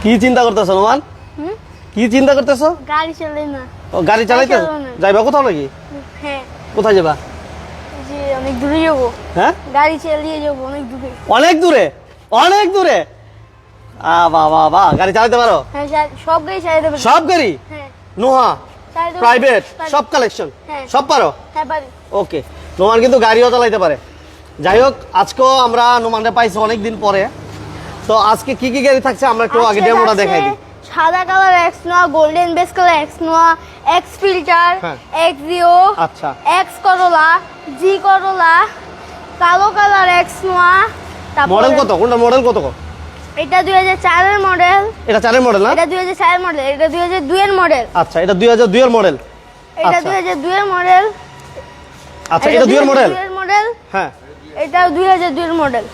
কি চিন্তা করতেছো নোমান? কি চিন্তা করতেছো? গাড়ি চালাই না। ও গাড়ি চালাইতে যাইবা কোথাও নাকি? হ্যাঁ। কোথায় যাবা? জি অনেক দূরে যাবো। হ্যাঁ গাড়ি চালিয়ে যাবো অনেক দূরে। অনেক দূরে? অনেক দূরে? বাবা গাড়ি চালাতে পারো? হ্যাঁ সব গাড়ি চালাতে পারি। সব গাড়ি? হ্যাঁ নোহা চালাতে পারি। প্রাইভেট পারি। সব কালেকশন হ্যাঁ। সব পারো? হ্যাঁ পারি। ওকে, নোমান কিন্তু গাড়িও চালাইতে পারে। যাই হোক, আজকেও আমরা নোমানটা পাইছি অনেকদিন পরে। তো আজকে কি কি গাড়ি থাকছে আমরা একটু আগে ডেমোটা দেখাই দিই। সাদা কালার এক্স নোয়া, গোল্ডেন বেস কালার এক্স নোয়া, এক্স ফিল্টার, হ্যাঁ। এক্স জিও, আচ্ছা এক্স করোলা, জি করোলা, কালো কালার এক্স নোয়া। মডেল কত? কোনটা মডেল কত? এটা 2004 এর মডেল। এটা 4 এর মডেল না? এটা 2004 এর মডেল। এটা 2002 এর মডেল। আচ্ছা, এটা 2002 এর মডেল। এটা 2002 এর মডেল। আচ্ছা, এটা 2 এর মডেল? 2002 এর মডেল। হ্যাঁ। এটা 2002 এর মডেল।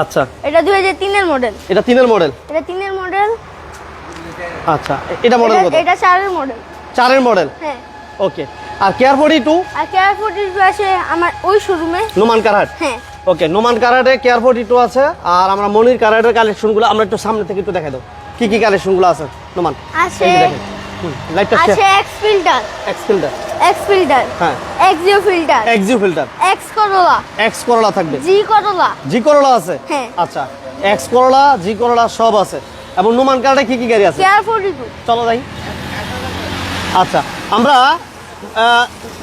আচ্ছা, এটা 2003 এর মডেল। এটা 3 এর মডেল। এটা 3 এর মডেল। আচ্ছা, এটা মডেল কত? এটা 4 এর মডেল। 4 এর মডেল। হ্যাঁ। ওকে, আর কেয়ার 42? আর কেয়ার 42 আছে আমার ওই শোরুমে। নোমান কারহাট। হ্যাঁ। ওকে, নোমান কারহাটে কেয়ার 42 আছে। আর আমরা মনির কারহাটের কালেকশনগুলো আমরা একটু সামনে থেকে একটু দেখাই দাও কি কি কালেকশনগুলো আছে নোমান। আছে। এই যে দেখেন, লাইটটা আছে শেয়ার। X Fielder. X Fielder. X Fielder. হ্যাঁ। এক্স জিও ফিল্টার। এক্সিউ Fielder. X Corolla. X Corolla থাকবে। জি করোলা। জি করলা আছে? হ্যাঁ। আচ্ছা, এক্স করলা, জি করলা সব আছে। এবং নোমান কারহাটে কি কি গাড়ি আছে? কেয়ার 42। চলো যাই। আচ্ছা, আমরা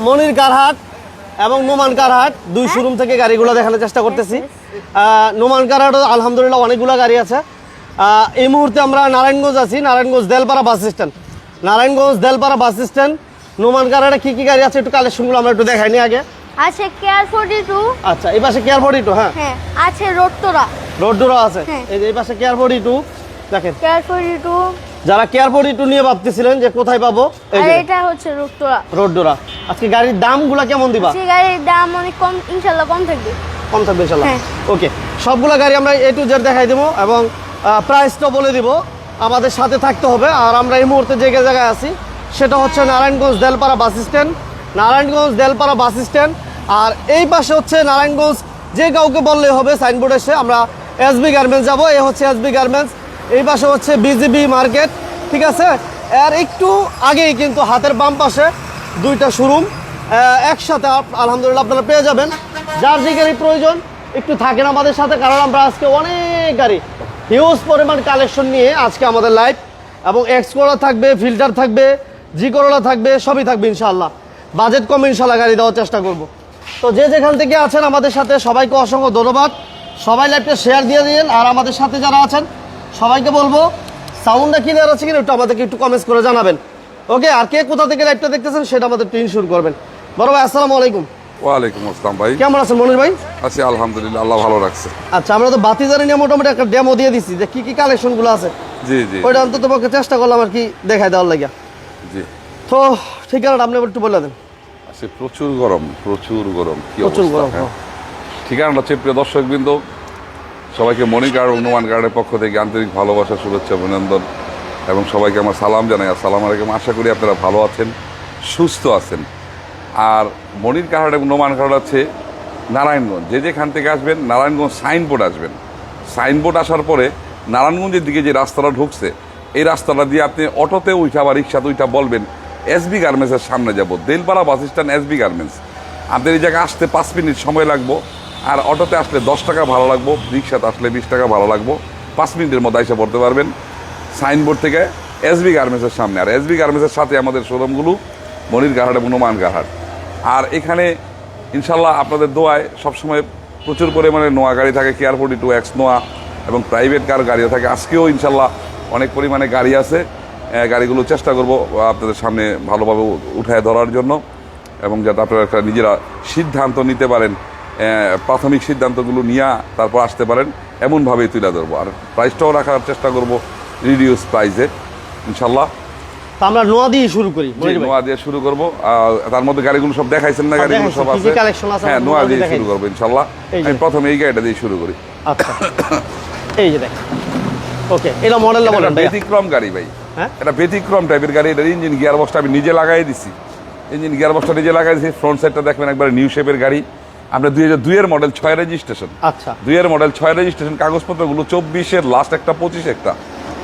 মনির কারহাট এবং নোমান কারহাট দুই শোরুম থেকে গাড়িগুলো দেখানোর চেষ্টা করতেছি। নোমান কারহাট আলহামদুলিল্লাহ অনেকগুলো গাড়ি আছে। এই মুহূর্তে আমরা নারায়ণগঞ্জ আছি, Narayanganj Delpara bus stand. Narayanganj Delpara bus stand. Noman কারহাটে কি কি গাড়ি আছে একটু কালেকশনগুলো আমরা একটু দেখাইনি আগে। আছে কেয়ার 42। আচ্ছা, এই পাশে কেয়ার 42। হ্যাঁ, হ্যাঁ আছে রোডটোরা। রোডডোরা আছে। হ্যাঁ। এই যে এই পাশে কেয়ার 42 দেখেন। কেয়ার 42। যারা কেয়ার 42 নিয়ে ভাবতেছিলেন যে কোথায় পাবো, এই আর যে এটা হচ্ছে রোডটোরা। রোডডোরা। আজকে গাড়ির দামগুলো কেমন দিবা? সেই গাড়ির দাম অনেক কম, ইনশাআল্লাহ কম থাকবে। কম থাকবে ইনশাআল্লাহ। হ্যাঁ। ওকে, সবগুলা গাড়ি আমরা A to Z দেখাই দেবো এবং প্রাইসটা বলে দিব। আমাদের সাথে থাকতে হবে। আর আমরা এই মুহূর্তে যে জায়গায় আছি সেটা হচ্ছে Narayanganj Delpara bus stand. Narayanganj Delpara bus stand. আর এই পাশে হচ্ছে নারায়ণগঞ্জ, যে কাউকে বললেই হবে সাইনবোর্ড এসে আমরা SB গার্মেন্টস যাবো। এই হচ্ছে SB গার্মেন্টস। এই পাশে হচ্ছে BGB মার্কেট, ঠিক আছে? আর একটু আগেই কিন্তু হাতের বাম পাশে দুইটা শোরুম একসাথে আলহামদুলিল্লাহ আপনারা পেয়ে যাবেন। যার যে গাড়ি প্রয়োজন একটু থাকেন আমাদের সাথে, কারণ আমরা আজকে অনেক গাড়ি হিউজ পরিমাণ কালেকশন নিয়ে আজকে আমাদের লাইভ। এবং এক্স করোলা থাকবে, ফিল্টার থাকবে, জি করোলা থাকবে, সবই থাকবে ইনশাআল্লাহ। বাজেট কম ইনশাআল্লাহ গাড়ি দেওয়ার চেষ্টা করব। তো যে যেখান থেকে আছেন আমাদের সাথে সবাইকে অসংখ্য ধন্যবাদ। সবাই লাইভটা শেয়ার দিয়ে দিন। আর আমাদের সাথে যারা আছেন সবাইকে বলবো সাউন্ডটা ক্লিয়ার আছে কিনা একটু আমাদেরকে একটু কমেন্টস করে জানাবেন। ওকে, আর কে কোথা থেকে লাইভটা দেখতেছেন সেটা আমাদের টিন শুরু করবেন। বড় ভাই আসসালামু আলাইকুম। ওয়ালাইকুম আসসালাম ভাই। কেমন আছেন মনির ভাই? আছি আলহামদুলিল্লাহ, আল্লাহ ভালো রাখছে। আচ্ছা, আমরা তো বাতিজারি নিয়ে মোটামুটি একটা ডেমো দিয়ে দিচ্ছি যে কি কি কালেকশনগুলো আছে। জি জি ওইটা অন্তত পক্ষে চেষ্টা করলাম আর কি দেখাই দেওয়ার লাগিয়া। জি। তো ঠিকানাটা আপনি একটু বলে দেন। আজকে প্রচুর গরম, প্রচুর গরম। কি প্রচুর অবস্থা? গরম। হ্যাঁ। ঠিকানাটা হচ্ছে, প্রিয় দর্শকবৃন্দ, সবাইকে মনির কার্ড অনুমান কার্ডের পক্ষ থেকে আন্তরিক ভালোবাসা, শুভেচ্ছা, অভিনন্দন এবং সবাইকে আমার সালাম জানাই। আসসালামু আলাইকুম। আশা করি আপনারা ভালো আছেন, সুস্থ আছেন। আর মনির কার্ড এবং নোমান কার্ড আছে নারায়ণগঞ্জ। যে যেখান থেকে আসবেন নারায়ণগঞ্জ সাইনবোর্ড আসবেন। সাইনবোর্ড আসার পরে নারায়ণগঞ্জের দিকে যে রাস্তাটা ঢুকছে এই রাস্তাটা দিয়ে আপনি অটোতে উঠা বা রিক্সাতে উঠা বলবেন SB গার্মেন্টসের সামনে যাব। Delpara bus stand, SB garments. আপনার এই জায়গায় আসতে 5 মিনিট সময় লাগবো। আর অটোতে আসলে 10 টাকা ভাড়া লাগবো, রিক্সাতে আসলে 20 টাকা ভাড়া লাগবো। 5 মিনিটের মধ্যে এসে পড়তে পারবেন সাইনবোর্ড থেকে SB গার্মেন্টসের সামনে। আর SB গার্মেন্টসের সাথে আমাদের শোরুমগুলো মনির কারহাট এবং নোমান কারহাট। আর এখানে ইনশাল্লাহ আপনাদের দোয়ায় সবসময় প্রচুর পরিমাণে নোয়া গাড়ি থাকে, কেয়ার 42, এক্স নোয়া এবং প্রাইভেট কার গাড়িও থাকে। আজকেও ইনশাল্লাহ অনেক পরিমাণে গাড়ি আছে। গাড়িগুলো চেষ্টা করব আপনাদের সামনে ভালোভাবে উঠায় ধরার জন্য এবং যাতে আপনারা একটা নিজেরা সিদ্ধান্ত নিতে পারেন, প্রাথমিক সিদ্ধান্তগুলো নিয়ে তারপর আসতে পারেন, এমনভাবেই তুলে ধরবো। আর প্রাইসটাও রাখার চেষ্টা করব রিডিউস প্রাইসে ইনশাল্লাহ। তো আমরা নোয়া দিয়ে শুরু করি। নোয়া দিয়ে শুরু করবো। তার মধ্যে গাড়িগুলো সব দেখাইছেন না, গাড়িগুলো সব আছে। হ্যাঁ, নোয়া দিয়ে শুরু করবো ইনশাল্লাহ। আমি প্রথমে এই গাড়িটা দিয়ে শুরু করি। আচ্ছা, এই যে দেখ। ওকে, এটা মডেলটা বলেন। ব্যতিক্রম গাড়ি ভাই। হ্যাঁ, এটা ব্যতিক্রম টাইপের গাড়ি। এটার ইঞ্জিন গিয়ার বক্সটা আমি নিজে লাগাই দিছি। ইঞ্জিন গিয়ার বক্সটা নিজে লাগাই দিছি। ফ্রন্ট সাইডটা দেখবেন একবার নিউ শেপের গাড়ি। আমরা 2002 এর মডেল, 6 রেজিস্ট্রেশন। আচ্ছা, 2 এর মডেল, 6 রেজিস্ট্রেশন। কাগজপত্রগুলো 24-এর লাস্ট একটা, 25 একটা।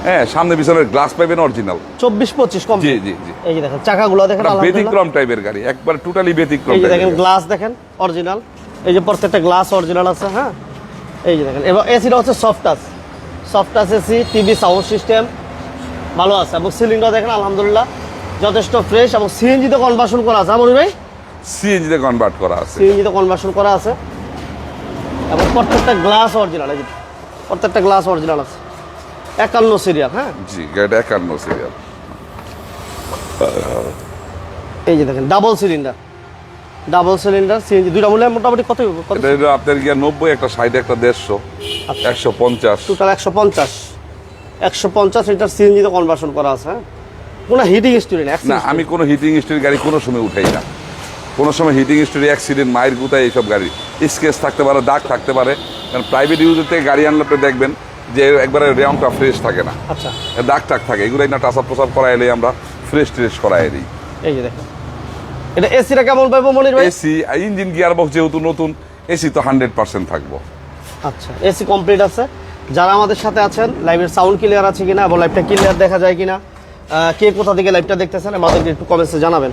হ্যাঁ, সামনে পিছনের গ্লাস পাইবেন অরিজিনাল। 24-25 কম। জি জি জি, এই যে দেখেন চাকাগুলো দেখেন এটা আলহামদুলিল্লাহ। ব্যতিক্রম টাইপের গাড়ি, একবার টোটালি ব্যতিক্রম এই যে দেখেন টাইপের। গ্লাস দেখেন অরিজিনাল, এই যে প্রত্যেকটা গ্লাস অরিজিনাল আছে। হ্যাঁ, এই যে দেখেন, এবং এসিটা হচ্ছে soft touch AC, TV sound system ভালো আছে, এবং সিলিংটা দেখেন আলহামদুলিল্লাহ যথেষ্ট ফ্রেশ, এবং সিএনজিতে কনভার্সন করা আছে। মনির ভাই, সিএনজি তে কনভার্ট করা আছে। সিএনজিতে কনভার্সন করা আছে, এবং প্রত্যেকটা গ্লাস অরিজিনাল, এই যে প্রত্যেকটা গ্লাস অরিজিনাল আছে। 51 সিরিয়াল। হ্যাঁ, জি, গাড়িটা 51 সিরিয়াল। এই যে দেখেন ডাবল সিলিন্ডার সিএনজি, দুইটা মূল্য মোটামুটি কত কত? এটা হলো আপনার গিয়া 90, একটা 60, একটা 150, 150। টোটাল 150 লিটার সিএনজিতে কনভার্সন করা আছে। হ্যাঁ, কোনো হিটিং স্টোরি না। না, আমি কোনো হিটিং স্টোরি গাড়ি কোনো সময় উঠাই না। কোনো সময় হিটিং স্টোরি, অ্যাক্সিডেন্ট, মায়ের গুতায় এইসব গাড়ি স্কেচ থাকতে পারে, দাগ থাকতে পারে। কারণ প্রাইভেট ইউজের থেকে গাড়ি আনলে আপনি দেখবেন যে একবারে রেওয়ানটা ফ্রেশ থাকে না, আচ্ছা, দাগ টাগ থাকে। এগুলোই না টাচ আপ করাই এলে আমরা ফ্রেশ ট্রেশ করাই দিই। এই যে দেখেন, এটা এসিটা কেমন পাবো মনির ভাই? এসি, ইঞ্জিন, গিয়ার বক্স যেহেতু নতুন, এসি তো 100% থাকবো। আচ্ছা, এসি কমপ্লিট আছে। যারা আমাদের সাথে আছেন, লাইভের সাউন্ড ক্লিয়ার আছে কিনা এবং লাইভটা ক্লিয়ার দেখা যায় কিনা, কে কোথা থেকে লাইভটা দেখতেছেন আমাদেরকে একটু কমেন্টসে জানাবেন।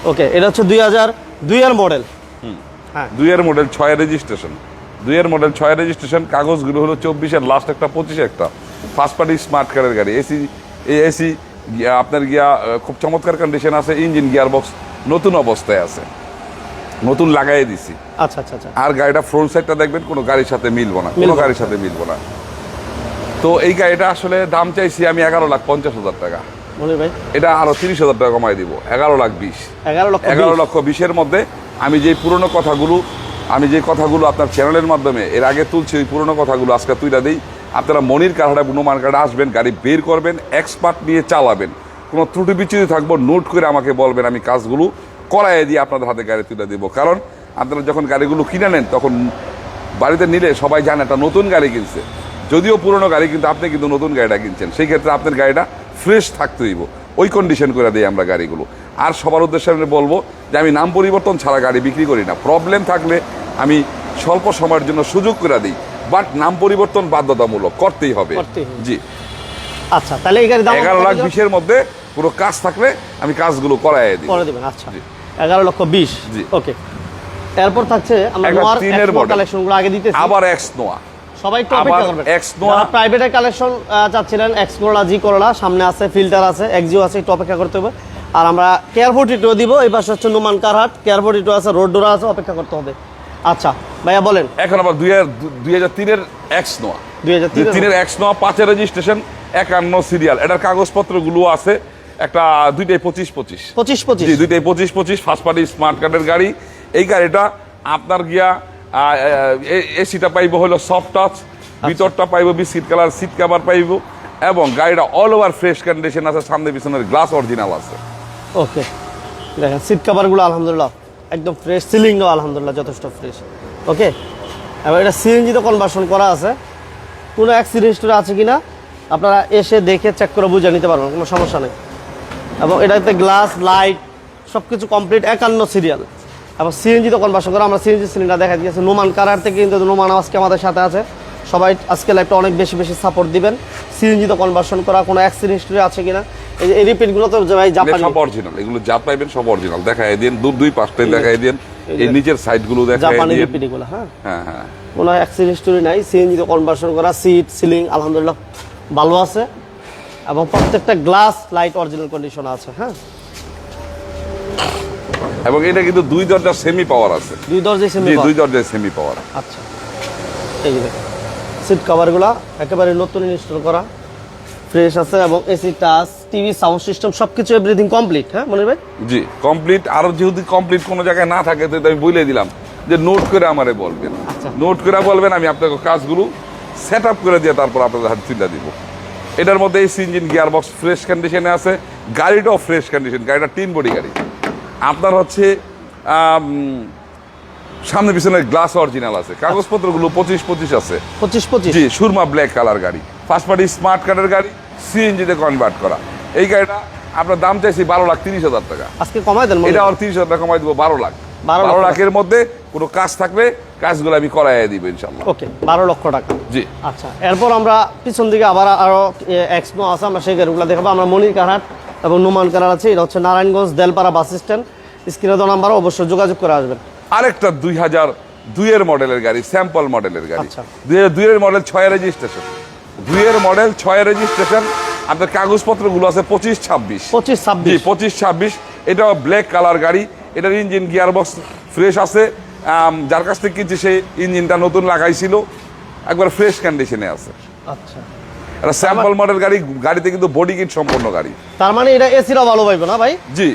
ওকে, এটা হচ্ছে 2002 এর মডেল। হ্যাঁ, 2 এর মডেল, 6 এর রেজিস্ট্রেশন। 2 এর মডেল, 6 এর রেজিস্ট্রেশন। কাগজগুলো হলো 24 এর লাস্ট একটা, 25 একটা। ফার্স্ট পার্টি স্মার্ট কারের গাড়ি। এসি, এই এসি আপনার গিয়া খুব চমৎকার কন্ডিশন আছে। ইঞ্জিন, গিয়ার বক্স নতুন অবস্থায় আছে, নতুন লাগাই দিছি। আচ্ছা আচ্ছা আচ্ছা। আর গাড়িটা ফ্রন্ট সাইডটা দেখবেন কোনো গাড়ির সাথে মিলবো না, কোনো গাড়ির সাথে মিলবো না। তো এই গাড়িটা আসলে দাম চাইছি আমি 11,50,000 টাকা। মনির ভাই, এটা আরো 30,000 টাকা কমাই দিব, 11,20,000। 11,20,000 মধ্যে আমি যে পুরনো কথাগুলো, আপনার চ্যানেলের মাধ্যমে এর আগে তুলছি, ওই পুরনো কথাগুলো আজকে তুইলা দিই। আপনারা মনির কারহাটা গুণমান কার্ডে আসবেন, গাড়ি বের করবেন, এক্সপার্ট নিয়ে চালাবেন। কোনো ত্রুটি বিচ্যুতি থাকবো নোট করে আমাকে বলবেন, আমি কাজগুলো করাই দিয়ে আপনাদের হাতে গাড়ি তুলে দেবো। কারণ আপনারা যখন গাড়িগুলো কিনে নেন, তখন বাড়িতে নিলে সবাই জানে একটা নতুন গাড়ি কিনছে, যদিও পুরনো গাড়ি, কিন্তু আপনি কিন্তু নতুন গাড়িটা কিনছেন। সেই ক্ষেত্রে আপনার গাড়িটা ফ্রেশ থাকতে হইব, ওই কন্ডিশন করে দিই আমরা গাড়িগুলো। আর সবার উদ্দেশ্যে আমি বলবো যে আমি নাম পরিবর্তন ছাড়া গাড়ি বিক্রি করি না। প্রবলেম থাকলে আমি স্বল্প সময়ের জন্য সুযোগ করে দিই, বাট নাম পরিবর্তন বাধ্যতামূলক করতেই হবে। জি, আচ্ছা, তাহলে এই গাড়ির দাম 11,20,000 মধ্যে পুরো কাজ থাকলে আমি কাজগুলো করাই দিই, করে দিবেন। আচ্ছা, 11,20,000। জি। ওকে, এরপর থাকছে আমরা একটা নোয়ার 3 এর মডেল। কালেকশনগুলো আগে দিতেছি। আবার এক্স নোয়া, সবাই একটু অপেক্ষা করবেন। এক্স নোয়া, যারা প্রাইভেটের কালেকশন চাচ্ছিলেন, এক্স করোলা, জি করোলা, সামনে আছে, ফিল্টার আছে, এক্সিও আছে, একটু অপেক্ষা করতে হবে। আর আমরা কেয়ার 42 দিব। এই পাশে হচ্ছে নোমান কারহাট, কেয়ার 42 আছে, রোড ডোরা আছে, অপেক্ষা করতে হবে। আচ্ছা ভাইয়া বলেন। এখন আবার 2003 এর এক্স নোয়া, 2003 এর এক্স নোয়া, 5 এর রেজিস্ট্রেশন, 51 সিরিয়াল। এটার কাগজপত্রগুলো আছে, একটা দুইটাই 25-25। 25-25। জি, দুইটাই 25-25 ফার্স্ট পার্টি স্মার্ট কার্ডের গাড়ি। এই গাড়িটা আপনার গিয়া এসিটা পাইব হলো সফট টাচ, ভিতরটা পাইব বিস্কিট কালার, সিট কভার পাইব, এবং গাড়িটা অল ওভার ফ্রেশ কন্ডিশন আছে, সামনে পিছনের গ্লাস অরিজিনাল আছে। ওকে, দেখেন সিট কভারগুলো আলহামদুলিল্লাহ একদম ফ্রেশ, সিলিংও আলহামদুলিল্লাহ যথেষ্ট ফ্রেশ। ওকে, এবার এটা সিএনজিতে কনভার্সন করা আছে। কোনো অ্যাক্সিডেন্ট হিস্টরি আছে কিনা আপনারা এসে দেখে চেক করে বুঝে নিতে পারবেন, কোনো সমস্যা নেই। এবং এটাতে গ্লাস, লাইট সব কিছু কমপ্লিট, 51 সিরিয়াল। এবং সিএনজিতে কনভার্সন করা। আমরা সিএনজি সিলিন্ডার দেখা দিয়েছি নোমান কারার থেকে, কিন্তু নোমান আজকে আমাদের সাথে আছে। সবাই আজকে লাইভটা অনেক বেশি বেশি সাপোর্ট দিবেন। সিএনজিতে কনভার্সন করা, কোনো অ্যাক্সিডেন্ট হিস্টরি আছে কিনা। এই রিপিটগুলো তো ভাই জাপানি, সব অরিজিনাল, এগুলো যা পাইবেন সব অরিজিনাল। দেখাই দেন, দুই পাশটাই দেখাই দেন, এই নিচের সাইডগুলো দেখাই জাপানি দেন। রিপিট এগুলো। হ্যাঁ হ্যাঁ হ্যাঁ, কোনো অ্যাক্সিডেন্ট হিস্টরি নাই। সিএনজিতে কনভার্সন করা, সিট, সিলিং আলহামদুলিল্লাহ ভালো আছে, এবং প্রত্যেকটা গ্লাস, লাইট অরিজিনাল কন্ডিশন আছে। হ্যাঁ, এবং এটা কিন্তু 2 দরজা সেমি পাওয়ার আছে। 2 দরজায় সেমি। জি, 2 দরজায় সেমি পাওয়ার। আচ্ছা, এই যে দেখেন সিট কভারগুলো একেবারে নতুন ইনস্টল করা, ফ্রেশ আছে, এবং AC, touch, TV, sound system সবকিছু এভরিথিং কমপ্লিট। হ্যাঁ মনির ভাই, জি কমপ্লিট। আর যদি কমপ্লিট কোনো জায়গায় না থাকে, তো আমি বলে দিলাম যে নোট করে আমারে বলবেন, আচ্ছা। নোট করে বলবেন, আমি আপনাকে কাজগুলো সেট আপ করে দিয়ে তারপর আপনাদের হাতে তুলে দিব। এটার মধ্যে AC, engine, gear box fresh কন্ডিশনে আছে, গাড়িটাও ফ্রেশ কন্ডিশন। গাড়িটা 3 বডি গাড়ি। আপনার হচ্ছে সামনে পিছনের গ্লাস অরিজিনাল আছে, কাগজপত্রগুলো 25-25 আছে। 25-25। জি, সুরমা ব্ল্যাক কালার গাড়ি, ফার্স্ট পার্টি স্মার্ট কার্ডের গাড়ি, সিএনজিতে কনভার্ট করা। এই গাড়িটা আপনার দাম চাইছি 12,30,000 টাকা। আজকে কমাই দেন, এটা আর 30,000 টাকা কমাই দেবো, 12 লাখ। 12 লাখের মধ্যে কোনো কাজ থাকলে কাজগুলো আমি করাইয়া দিব ইনশাল্লাহ। ওকে, 12 লক্ষ টাকা। জি আচ্ছা, এরপর আমরা পিছন দিকে আবার আরো এক্সনো আছে, আমরা সেই গাড়িগুলো দেখাবো। আমরা মনির কারহাট এবং নোমান কারহাট আছে, এটা হচ্ছে নারায়ণগঞ্জ দেলপাড়া বাস স্ট্যান্ড। স্ক্রিনে দেওয়া নাম্বার অবশ্যই যোগাযোগ করে আসবেন। আরেকটা 2002 এর মডেলের গাড়ি, স্যাম্পল মডেলের গাড়ি। আচ্ছা। 2002 এর মডেল 6 রেজিস্ট্রেশন, 2 এর মডেল 6 রেজিস্ট্রেশন। আপনার কাগজপত্রগুলো আছে 25-26। 25-26। জি 25-26। এটা ব্ল্যাক কালার গাড়ি, এটার ইঞ্জিন গিয়ারবক্স ফ্রেশ আছে। যার কাছ থেকে কিনছি সেই ইঞ্জিনটা নতুন লাগাইছিল, একবার ফ্রেশ কন্ডিশনে আছে। আচ্ছা, এটা স্যাম্পল মডেল গাড়ি, গাড়িতে কিন্তু বডি কিট সম্পন্ন গাড়ি। তার মানে এটা এসিটা ভালো পাইবে না ভাই? জি,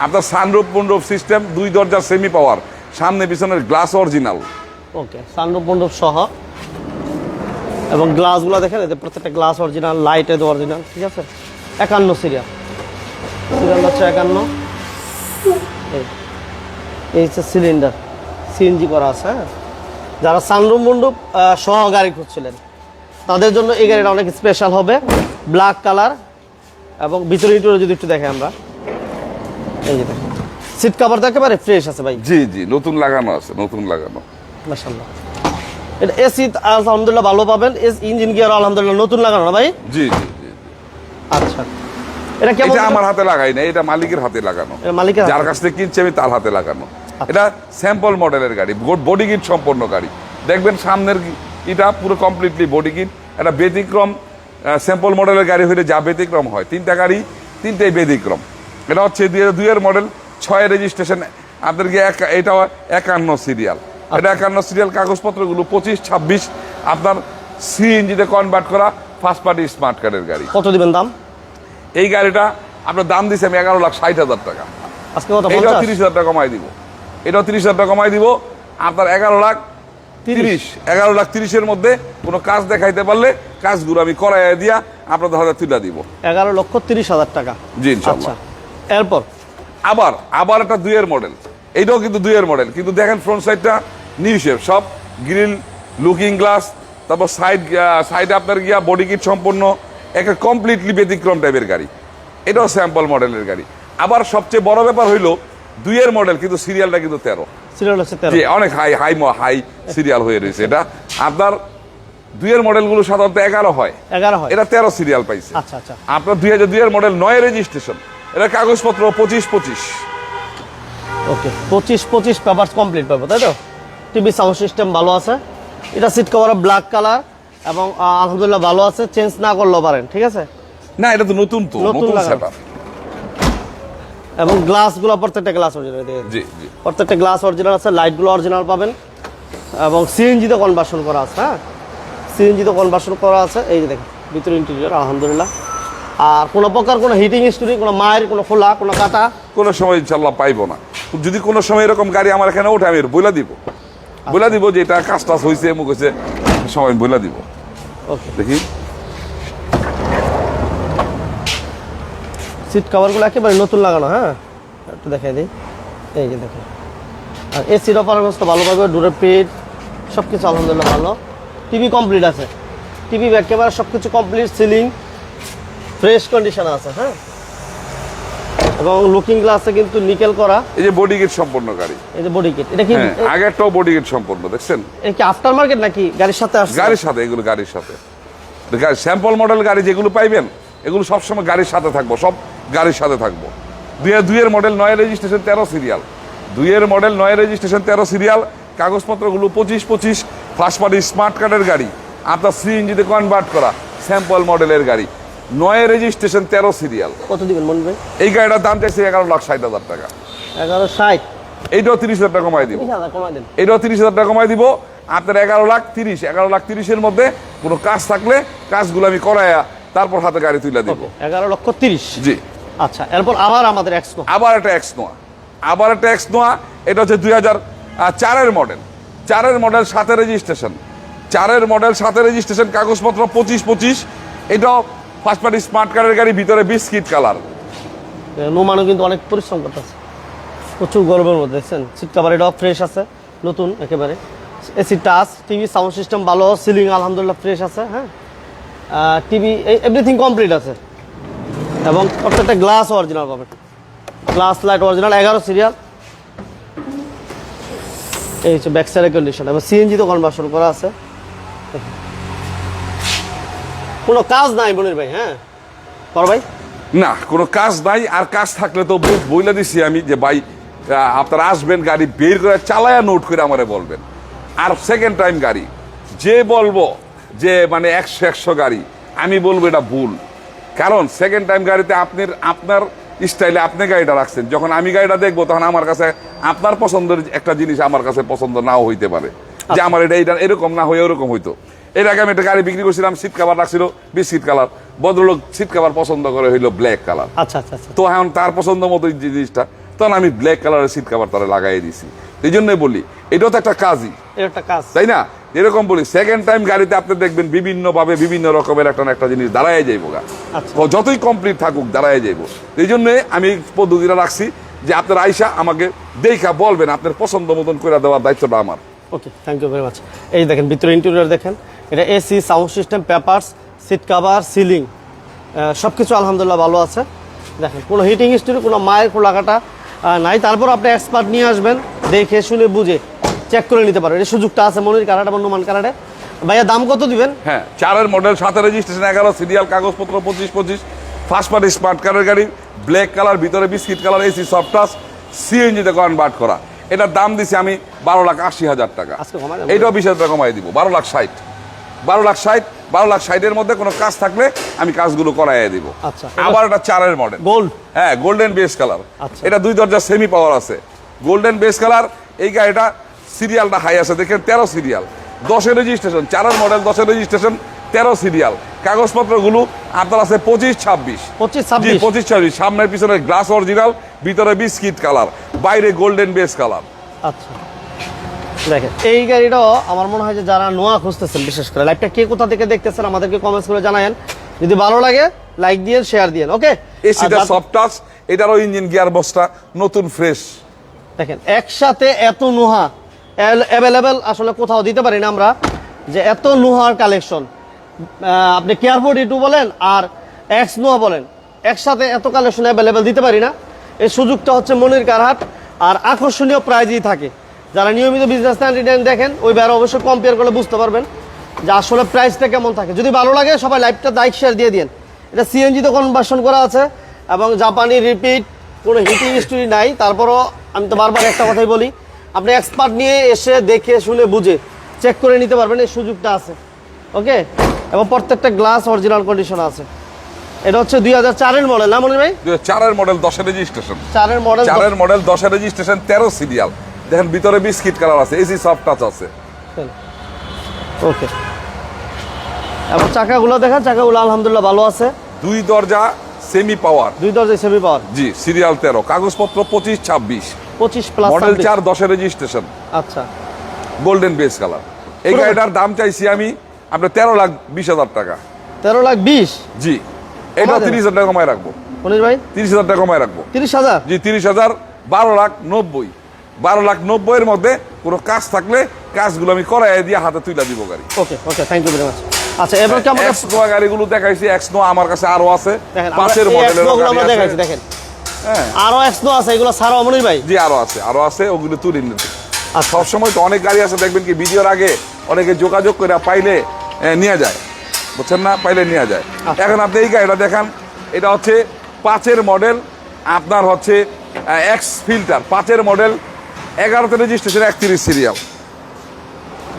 আপনার সানরুফ মুনরুফ সিস্টেম, 2 দরজার সেমি পাওয়ার, সামনে পিছনের গ্লাস অরিজিনাল। ওকে, সানরুফ মন্ডপ সহ, এবং গ্লাসগুলো দেখেন, এতে প্রত্যেকটা গ্লাস অরিজিনাল, লাইট এদ অরিজিনাল, ঠিক আছে। 51 সিরিয়াল, সিরিয়াল হচ্ছে 51। এই হচ্ছে সিলিন্ডার, সিএনজি করা আছে। হ্যাঁ, যারা সানরুফ মন্ডপ সহ গাড়ি খুঁজছিলেন তাদের জন্য এই গাড়িটা অনেক স্পেশাল হবে। ব্ল্যাক কালার, এবং ভিতরে ইন্টেরিয়র যদি একটু দেখে আমরা, এই যে দেখেন সিট কভার তো একেবারে ফ্রেশ আছে ভাই। জি জি, নতুন লাগানো আছে, নতুন লাগানো। মাশাআল্লাহ, এটা এসি আলহামদুলিল্লাহ ভালো পাবেন। ইঞ্জিন গিয়ার আলহামদুলিল্লাহ নতুন লাগানো না ভাই? জি জি জি। আচ্ছা, এটা কেমন? এটা আমার হাতে লাগাই না, এটা মালিকের হাতে লাগানো। এটা মালিকের যার হাতে? কাছ থেকে কিনছি আমি তার হাতে লাগানো। এটা স্যাম্পল মডেলের গাড়ি, বডি কিট সম্পন্ন গাড়ি। দেখবেন সামনের এটা পুরো কমপ্লিটলি বডি কিট। এটা ব্যতিক্রম স্যাম্পল মডেলের গাড়ি হলে যা ব্যতিক্রম হয়, 3টা গাড়ি 3টাই ব্যতিক্রম। এটা হচ্ছে 2002 এর মডেল, 6 রেজিস্ট্রেশন। আপনাদেরকে এটা 51 সিরিয়াল। এটা 51 সিরিয়াল, কাগজপত্রগুলো 25-26। আপনার সিএনজিতে কনভার্ট করা ফার্স্ট পার্টি স্মার্ট কার্ডের গাড়ি। কত দিবেন দাম? এই গাড়িটা আপনার দাম দিচ্ছি আমি 11,60,000 টাকা। আজকে কত? এটাও 50? 30,000 টাকা কমাই দিব। এটাও 30,000 টাকা কমাই দিব। আপনার 11,30,000, 11,30,000-এর মধ্যে কোনো কাজ দেখাইতে পারলে কাজগুলো আমি করাইয়া দিয়া আপনাদের হাতে তুলে দিব। 11,30,000 টাকা। জি ইনশাল্লাহ। আচ্ছা, এরপর আবার একটা 2 এর মডেল, এইটাও কিন্তু 2 এর মডেল, কিন্তু দেখেন ফ্রন্ট সাইডটা নিউ শেপ, সব গ্রিল, লুকিং গ্লাস, তারপর সাইডে আপনার গিয়া বডি কিট সম্পন্ন, একটা কমপ্লিটলি ব্যতিক্রম টাইপের গাড়ি। এটাও স্যাম্পল মডেলের গাড়ি। আবার সবচেয়ে বড় ব্যাপার হইলো 2 এর মডেল, কিন্তু সিরিয়ালটা কিন্তু 13। সিরিয়াল হচ্ছে 13। জি, অনেক হাই সিরিয়াল হয়ে রয়েছে। এটা আপনার 2 এর মডেলগুলো সাধারণত 11 হয়, 11 হয়। এটা 13 সিরিয়াল পাইছে। আচ্ছা আচ্ছা, আপনার 2002 এর মডেল 9 রেজিস্ট্রেশন। এটা কাগজপত্র 25-25। ওকে, 25-25 পেপারস কমপ্লিট পাবো, তাই তো? টিভি সাউন্ড সিস্টেম ভালো আছে। এটা সিট কভার ব্ল্যাক কালার, এবং আলহামদুলিল্লাহ ভালো আছে, চেঞ্জ না করলেও পারেন, ঠিক আছে। না, এটা তো নতুন, তো নতুন লাগানো। সেটআপ। এবং গ্লাসগুলো প্রত্যেকটা গ্লাস অরিজিনাল। জি জি। প্রত্যেকটা গ্লাস অরিজিনাল আছে, লাইটগুলো অরিজিনাল পাবেন, এবং সিএনজিতে কনভার্সন করা আছে। হ্যাঁ, সিএনজিতে কনভার্সন করা আছে। এই যে দেখেন ভিতরে ইন্টেরিয়র আলহামদুলিল্লাহ। আর কোনো প্রকার কোনো হিটিং স্টোরি, কোনো মায়ের কোনো খোলা, কোনো কাটা কোনো সময় ইনশাল্লাহ পাইবো না। যদি কোনো সময় এরকম গাড়ি আমার এখানে ওঠে, আমি বলে দিব, বলে দিব যে এটা কাজ টাজ হয়েছে, এমুক হয়েছে, সময় বলে দিব। ওকে, দেখি সিট কভারগুলো একেবারে নতুন লাগানো। হ্যাঁ, একটু দেখাই দিই, এই যে দেখেন। আর এসির পারফরমেন্সটা ভালো পাবে, ডোরের পেট সব কিছু আলহামদুলিল্লাহ ভালো। টিভি কমপ্লিট আছে, টিভি একেবারে সব কিছু কমপ্লিট, সিলিং ফ্রেশ কন্ডিশন আছে। হ্যাঁ, এবং লুকিং গ্লাসে কিন্তু নিকেল করা। এই যে বডি কিট সম্পন্ন গাড়ি, এই যে বডি কিট, এটা কি হ্যাঁ, আগেরটাও বডি কিট সম্পন্ন, দেখছেন? এটা কি আফটার মার্কেট নাকি গাড়ির সাথে আসছে? গাড়ির সাথে, এগুলো গাড়ির সাথে। স্যাম্পল মডেল গাড়ি যেগুলো পাইবেন, এগুলো সবসময় গাড়ির সাথে থাকবো, সব গাড়ির সাথে থাকবো। 2002 এর মডেল 9 রেজিস্ট্রেশন 13 সিরিয়াল। 2 এর মডেল 9 রেজিস্ট্রেশন 13 সিরিয়াল, কাগজপত্রগুলো 25-25, ফার্স্ট পার্টি স্মার্ট কার্ডের গাড়ি, আপনার সিএনজিতে কনভার্ট করা স্যাম্পল মডেলের গাড়ি, 9 রেজিস্ট্রেশন 13 সিরিয়াল। কত দিবেন মন ভাই? এই গাড়িটার দাম চাইছে 11,60,000 টাকা। 1160। এইটাও 30,000 টাকা কমাই দিব। 30,000 কমাই দেন। এটাও 30,000 টাকা কমাই দিব। আপনার 11,30,000-এর মধ্যে কোনো কাজ থাকলে কাজগুলো আমি করাইয়া তারপর হাতে গাড়ি তুলে দিব। 11,30,000। জি। আচ্ছা, এরপর আবার আমাদের এক্সনো, আবার একটা এক্স নোয়া। এটা হচ্ছে 2004 এর মডেল, 4 এর মডেল 7 রেজিস্ট্রেশন, 4 এর মডেল 7 রেজিস্ট্রেশন, কাগজপত্র 25-25। এটাও ফার্স্ট পার্টি স্মার্ট কার্ডের গাড়ি, ভিতরে বিস্কিট কালার। নোমানও কিন্তু অনেক পরিশ্রম করতেছে, প্রচুর গরমের মধ্যে। দেখছেন সিট কভার এটাও ফ্রেশ আছে, নতুন একেবারে। AC touch, TV sound system ভালো, সিলিং আলহামদুলিল্লাহ ফ্রেশ আছে। হ্যাঁ, টিভি এভরিথিং কমপ্লিট আছে, এবং প্রত্যেকটা গ্লাস অরিজিনাল পাবেন, গ্লাস লাইট অরিজিনাল। 11 সিরিয়াল, এই হচ্ছে ব্যাক সাইডের কন্ডিশন এবং সিএনজি তো কনভার্সন করা আছে। কোনো কাজ নাই মনির ভাই, হ্যাঁ বড় ভাই? না, কোনো কাজ নাই। আর কাজ থাকলে তো বইলে দিছি আমি যে ভাই আপনারা আসবেন, গাড়ি বের করে চালায়া নোট করে আমারে বলবেন। আর সেকেন্ড টাইম গাড়ি যে বলবো যে মানে 100 গাড়ি, আমি বলবো এটা ভুল। কারণ সেকেন্ড টাইম গাড়িতে আপনার স্টাইলে আপনি গাড়িটা রাখছেন, যখন আমি গাড়িটা দেখবো তখন আমার কাছে আপনার পছন্দের একটা জিনিস আমার কাছে পছন্দ নাও হইতে পারে, যে আমার এটা এরকম না হয়ে ওরকম হইতো। এর আগে আমি একটা গাড়ি বিক্রি করছিলাম, সিট কাভার রাখছিল বিস্কিট কালার, ভদ্রলোক সিট কাভার পছন্দ করে হইলো ব্ল্যাক কালার। আচ্ছা আচ্ছা আচ্ছা। তো এখন তার পছন্দ মতো জিনিসটা, তখন আমি ব্ল্যাক কালারের সিট কাভার তারা লাগাই দিছি। এই জন্যই বলি এটাও তো একটা কাজই, এটা একটা কাজ, তাই না? এরকম বলি সেকেন্ড টাইম গাড়িতে আপনি দেখবেন বিভিন্ন ভাবে বিভিন্ন রকমের একটা না একটা জিনিস দাঁড়ায় যাইবো গা, আচ্ছা। যতই কমপ্লিট থাকুক দাঁড়ায় যাইবো। এই জন্য আমি পদ্ধতিটা রাখছি যে আপনার আইসা আমাকে দেখা বলবেন, আপনার পছন্দ মতন করে দেওয়ার দায়িত্বটা আমার। Okay, thank you very much. এই দেখেন ভিতরে ইন্টেরিয়র দেখেন, এটা AC, sound system, papers, seat cover, ceiling সব কিছু আলহামদুলিল্লাহ ভালো আছে। দেখেন কোনো হিটিং হিস্ট্রি, কোনো মায়ের খোলাকাটা নাই। তারপর আপনি এক্সপার্ট নিয়ে আসবেন, দেখে শুনে বুঝে চেক করে নিতে পারবেন। এই সুযোগটা আছে মনির কারাটে বা নোমান কারাটে। ভাইয়া দাম কত দিবেন? হ্যাঁ, 4 মডেল, 7 রেজিস্ট্রেশন, 11 সিরিয়াল, কাগজপত্র 25 ফার্স্ট পার্টি স্মার্ট কারের গাড়ি, ব্ল্যাক কালার, ভিতরে biscuit colour, AC soft touch, সিএনজিতে কনভার্ট করা। এটার দাম দিছি আমি 12,80,000 টাকা। আজকে কমাই দেব। এইটাও 20,000 টাকা কমাই দিব, 12,60,000। 12,60,000 এর মধ্যে কোনো কাজ থাকলে আমি কাজগুলো করাইয়া দিব। আচ্ছা, আবার এটা 4 মডেল, গোল্ড, হ্যাঁ গোল্ডেন বেস কালার। আচ্ছা। এটা 2 দরজা সেমি পাওয়ার আছে, গোল্ডেন বেস কালার। এই গাড়িটা সিরিয়ালটা হাই আছে, দেখেন 13 serial, 10 registration, 4 model, 10 registration, 13 serial. কাগজপত্রগুলো আপনার আছে 25-26। 25-26। 25-26। সামনের পিছনে গ্লাস অরিজিনাল, ভিতরে বিস্কিট কালার, বাইরে গোল্ডেন বেস কালার। আচ্ছা দেখেন এই গাড়িটাও আমার মনে হয় যে যারা নোয়া খুঁজতেছেন, বিশেষ করে লাইভটা কে কোথা থেকে দেখতেছেন আমাদেরকে কমেন্টস করে জানায়েন। যদি ভালো লাগে লাইক দিয়ে শেয়ার দিয়েন। ওকে, এসিটা সফট টাচ, এটারও ইঞ্জিন গিয়ার বক্সটা নতুন ফ্রেশ। দেখেন একসাথে এত নোহা অ্যাভেলেবেল আসলে কোথাও দিতে পারি না আমরা, যে এত নোহার কালেকশন। আপনি কেয়ারফোর্ড ইটু বলেন আর এক্স নোয়া বলেন, একসাথে এত কালেকশন অ্যাভেলেবেল দিতে পারি না। এই সুযোগটা হচ্ছে মনির কারহাট, আর আকর্ষণীয় প্রাইজই থাকে। যারা নিয়মিত বিজনেস রিটার্ন দেখেন ওই বেড়া অবশ্যই কম্পেয়ার করলে বুঝতে পারবেন যে আসলে প্রাইসটা কেমন থাকে। যদি ভালো লাগে সবাই লাইভটা লাইক শেয়ার দিয়ে দিন। এটা সিএনজিতে কনভার্সন করা আছে এবং জাপানি রিপিট, কোনো হিটিং হিস্ট্রি নাই। তারপরও আমি তো বারবার একটা কথাই বলি, আপনি এক্সপার্ট নিয়ে এসে দেখে শুনে বুঝে চেক করে নিতে পারবেন, এই সুযোগটা আছে। ওকে, এবং প্রত্যেকটা গ্লাস অরিজিনাল কন্ডিশন আছে। এটা হচ্ছে 2004-এর মডেল না মনির ভাই? 2004-এর মডেল, 10 রেজিস্ট্রেশন। 4-এর মডেল, 4-এর মডেল, 10 রেজিস্ট্রেশন, 13 সিরিয়াল। দেখেন ভিতরে বিস্কিট কালার আছে, এসি সফট টাচ আছে। ওকে, এবং চাকাগুলো দেখেন, চাকাগুলো আলহামদুলিল্লাহ ভালো আছে। 2 দরজা সেমি পাওয়ার, 2 দরজা সেমি পাওয়ার, জি সিরিয়াল 13, কাগজপত্র 25-26, 25 প্লাস মডেল 4, 10 রেজিস্ট্রেশন, আচ্ছা গোল্ডেন বেস কালার। এই গাড়িটার দাম চাইছি আমি আপনার 13,20,000 টাকা। 13,20,000? জি, এটা 30,000 টাকা কমায় রাখবো মনির ভাই। 30,000 টাকা কমায় রাখবো। 30,000? জি 30,000, 12,90,000। 12,90,000 এর মধ্যে কোনো কাজ থাকলে কাজগুলো আমি করাই দিয়ে হাতে তুলে দিব গাড়ি। ওকে ওকে, থ্যাংক ইউ ভেরি মাচ। আচ্ছা, এবার কি আমাদের এক্স নোয়া গাড়িগুলো দেখাইছি, এক্স নোয়া আমার কাছে আরো আছে, দেখেন 5-এর মডেলের আমরা গাড়ি দেখাইছি। আছে। দেখেন হ্যাঁ, আরো এক্সনো আছে, এগুলো ছাড়াও মনির ভাই? জি আরো আছে, ওগুলো তুলে নিতে। আর সবসময় তো অনেক গাড়ি আছে, দেখবেন কি ভিডিওর আগে অনেকে যোগাযোগ করে পাইলে নিয়ে যায়, বুঝছেন না, পাইলে নিয়ে যায়। এখন আপনি এই গাড়িটা দেখান, এটা হচ্ছে 5-এর মডেল, আপনার হচ্ছে এক্স ফিল্টার, 5-এর মডেল, 11তে রেজিস্ট্রেশন, 31 সিরিয়াল,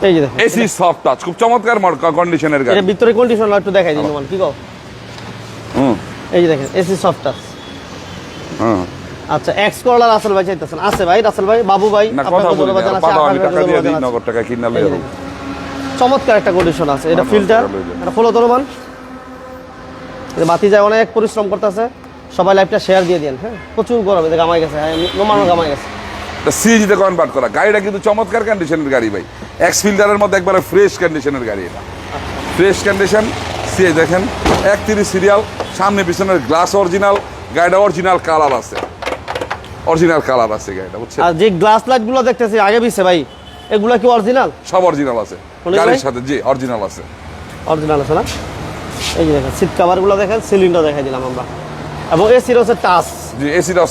এই যে দেখেন এসি সফট টাচ, খুব চমৎকার কন্ডিশনের গাড়ি। এটা ভিতরে কন্ডিশন একটু দেখাই দিন নোমান, কি কও? হুম এই যে দেখেন এসি সফট টাচ। হুম। আচ্ছা, এক্স করলা রাসেল ভাই চাইতেছেন? আছে ভাই, রাসেল ভাই, বাবু ভাই, না আপনাকে কথা বলি ধন্যবাদ না, জানাচ্ছি, পাঠাও, আমি আপনাকে টাকা দিয়ে ধন্যবাদ দিই, জানাচ্ছি। নগদ টাকা কিনা লই যাবো। চমৎকার একটা কন্ডিশন আছে। এটা ভালো, ফিল্টার, ভালো, ভালো। এটা ফলো তরমান। এটা বাতি যায়, অনেক পরিশ্রম করতেছে। সবাই লাইভটা শেয়ার দিয়ে দেন। হ্যাঁ, প্রচুর গরম, এটা গামাই গেছে, নোমানো গামাই গেছে। সিএনজিতে কনভার্ট করা গাড়িটা কিন্তু চমৎকার কন্ডিশনের গাড়ি ভাই। এক্স ফিল্টারের মধ্যে একবারে ফ্রেশ কন্ডিশনের গাড়ি, এটা ফ্রেশ কন্ডিশন। সিএ দেখেন 31 সিরিয়াল, সামনে পিছনের গ্লাস অরিজিনাল, গাড়িটা অরিজিনাল কালার আছে, গাড়িটা, বুঝছেন? আর যে গ্লাস লাইট গুলো দেখতেছি আগে পিছে ভাই, এগুলা কি অরিজিনাল? সব অরিজিনাল আছে গাড়ির সাথে, জি অরিজিনাল আছে। অরিজিনাল আছে না? এই যে দেখেন সিট কভার গুলো দেখেন, সিলিন্ডার দেখাই দিলাম আমরা। এবং এসির হচ্ছে টাচ, জি এসিটা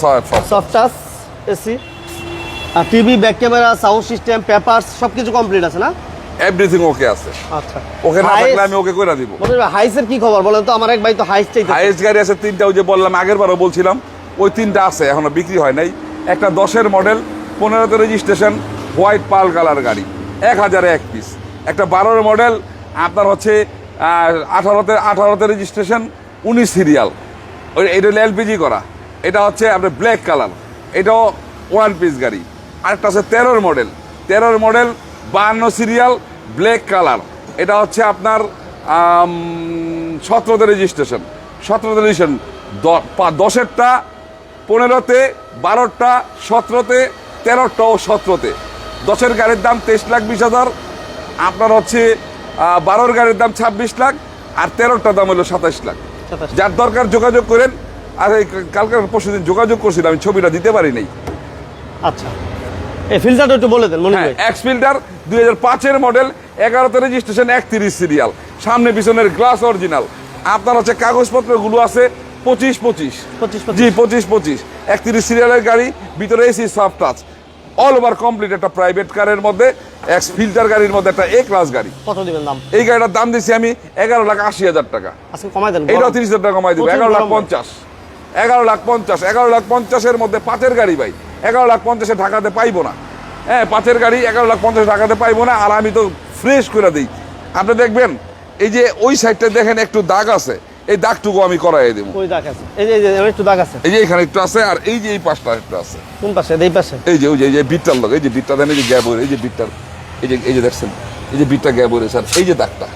সফট টাচ এসি। আর TV, back camera, sound system, papers সবকিছু কমপ্লিট আছে না? এভরিথিং ওকে আছে। আচ্ছা, ওকে না থাকলে আমি ওকে করে দিব। হাইসের কি খবর বলেন তো? আমার এক ভাই তো হাইস চাইতে। হাইস গাড়ি আছে 3টা, ওই যে বললাম আগের বারও বলছিলাম, ওই 3টা আছে, এখনো বিক্রি হয় নাই। একটা 10-এর মডেল, 15তে রেজিস্ট্রেশন, হোয়াইট পাল কালার গাড়ি, 1001 পিস। একটা 12-এর মডেল, আপনার হচ্ছে 18তে রেজিস্ট্রেশন, 19 সিরিয়াল, ওই এটা হলো এলপিজি করা। এটা হচ্ছে আপনার ব্ল্যাক কালার, এটাও 1 পিস গাড়ি। আরেকটা আছে 13-এর মডেল, 13-এর মডেল, 52 সিরিয়াল, ব্ল্যাক কালার। এটা হচ্ছে আপনার 17তে রেজিস্ট্রেশন, 10-এরটা, 15তে, 12টা, 17তে, 13টা ও 17তে। 10-এর গাড়ির দাম 23,20,000, আপনার হচ্ছে 12-এর গাড়ির দাম 26 লাখ, আর 13টার দাম হলো 27 লাখ। যার দরকার যোগাযোগ করেন। আর এই কালকে পরশুদিন যোগাযোগ করছিলাম, আমি ছবিটা দিতে পারি নাই। আচ্ছা, এই ফিল্টারটা একটু বলে দেন মনে হ্যাঁ, হয়। এক্স ফিল্টার 2005-এর মডেল, 11তে রেজিস্ট্রেশন, 31 সিরিয়াল, সামনে পিছনের গ্লাস অরিজিনাল। আপনার হচ্ছে কাগজপত্রগুলো আছে 25-25, জি 25-25, 31 সিরিয়ালের গাড়ি, ভিতরে AC soft touch, all over complete. একটা প্রাইভেট কারের মধ্যে, এক্স ফিল্টার গাড়ির মধ্যে একটা এ ক্লাস গাড়ি। কত দিবেন দাম? এই গাড়িটার দাম দিচ্ছি আমি 11,80,000 টাকা। আজকে কমাই দেন। এইটাও 30,000 টাকা কমাই দিব, 11,50,000, 11,50,000 মধ্যে 5-এর গাড়ি ভাই, 11,50,000 ঢাকাতে পাইবো না। হ্যাঁ, 5-এর গাড়ি 11,50,000 ঢাকাতে পাইবো না। আর আমি তো ফ্রেশ করে দিই। আপনি দেখবেন এই যে ওই সাইডটা দেখেন একটু দাগ আছে, এই দাগটুকু আমি করাই দেবো। ওই দাগ আছে, এই যে একটু দাগ আছে, এই যে এখানে একটু আছে, আর এই যে এই পাশটা একটু আছে। কোন পাশে? এই পাশে। এই যে ওই যে বিটটার লোক, এই যে বিটটা দেন, এই যে গ্যাপ হয়ে, এই যে বিটটার, এই যে দেখছেন, এই যে বিটটা গ্যাপ হয়ে, স্যার এই যে দাগটা,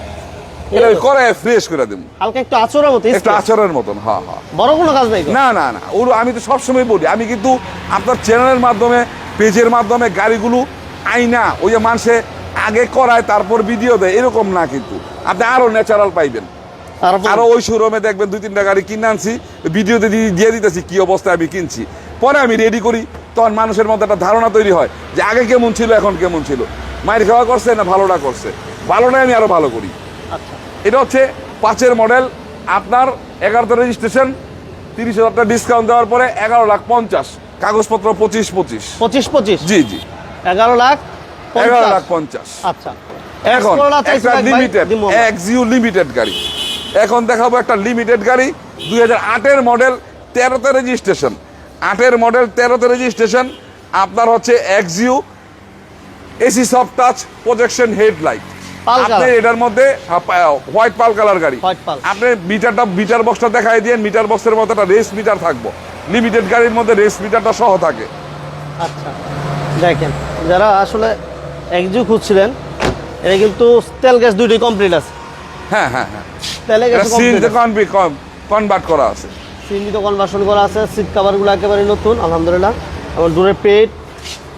এটা আমি করে ফ্রেশ করে দেবো। হালকা একটু আচরের মতো, একটু আচরের মতন। হ্যাঁ হ্যাঁ, বড় কোনো কাজ নাই তো? না না না, ওগুলো আমি তো সবসময় বলি, আমি কিন্তু আপনার চ্যানেলের মাধ্যমে, পেজের মাধ্যমে গাড়িগুলো আইনা ওই যে মানুষে আগে করায় তারপর ভিডিও দেয়, এরকম না। কিন্তু আপনি আরো ন্যাচারাল পাইবেন। আরো ওই শোরুমে দেখবেন 2-3টা গাড়ি কিনে আনছি, ভিডিওতে দিয়ে দিতেছি কি অবস্থায় আমি কিনছি, পরে আমি রেডি করি। তখন মানুষের মধ্যে একটা ধারণা তৈরি হয় যে আগে কেমন ছিল, এখন কেমন ছিল, মায়ের খাওয়া করছে না ভালোটা করছে, ভালোটাই আমি আরো ভালো করি। আচ্ছা, এটা হচ্ছে 5-এর মডেল, আপনার 11তে রেজিস্ট্রেশন, 30,000 টাকা ডিসকাউন্ট দেওয়ার পরে 11,50,000, কাগজপত্র 25-25, জি জি 11,50,000। আচ্ছা, এখন একটা লিমিটেড এক্সইউ লিমিটেড গাড়ি, এখন দেখাবো একটা লিমিটেড গাড়ি, 2008-এর মডেল, 13তে রেজিস্ট্রেশন, 8-এর মডেল, 13তে রেজিস্ট্রেশন, আপনার হচ্ছে এক্সইউ, AC soft touch, projection headlight. আপনি এটার মধ্যে হোয়াইট পাল কালার গাড়ি, আপনি মিটার বক্সটা দেখাই দিয়ে, মিটার বক্সের মধ্যে একটা রেস মিটার থাকবো, লিমিটেড গাড়ির মধ্যে রেস মিটারটা সহ থাকে। আচ্ছা, দেখেন যারা আসলে একজু খুঁজছিলেন, এটা কিন্তু তেল গ্যাস দুইটাই কমপ্লিট আছে। হ্যাঁ হ্যাঁ হ্যাঁ, তেলে গ্যাস কনভার্ট করা আছে, সিএনজি তো কনভার্সন করা আছে। সিট কভারগুলো একেবারে নতুন আলহামদুলিল্লাহ, এবং দূরে পেট,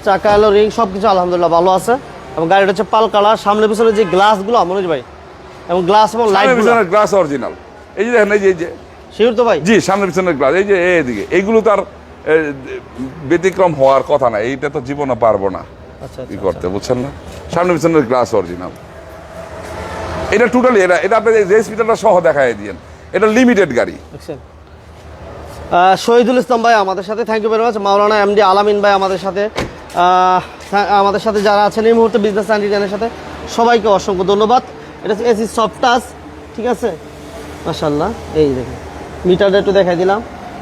চাকা এলো, রিং সব কিছু আলহামদুলিল্লাহ ভালো আছে। এবং গাড়িটা হচ্ছে পাল কালার, সামনে পিছনে যে গ্লাসগুলো মনোজ ভাই, এবং গ্লাস এবং লাইট পিছনের গ্লাস অরিজিনাল, এই যে দেখেন, এই যে শিওর তো ভাই? জি, সামনে পিছনের গ্লাস, এই যে এইদিকে, এইগুলো তার ব্যতিক্রম হওয়ার কথা না, এইটা তো জীবনে পারবো না কি করতে, বুঝছেন না? সামনে পিছনের গ্লাস অরিজিনাল, এটা টোটালি, এটা আপনি রেস মিটারটা সহ দেখাই দিয়েন, এটা লিমিটেড গাড়ি। শহীদুল ইসলাম ভাই আমাদের সাথে, thank you very much. Maulana MD Alamin ভাই আমাদের সাথে যারা আছেন এই মুহূর্তে বিজনেস অ্যান্ড সাথে, সবাইকে অসংখ্য ধন্যবাদ। এটা হচ্ছে এসি সফট টাচ, ঠিক আছে, মাশাআল্লাহ। এই দেখেন মিটারটা একটু দেখাই দিলাম,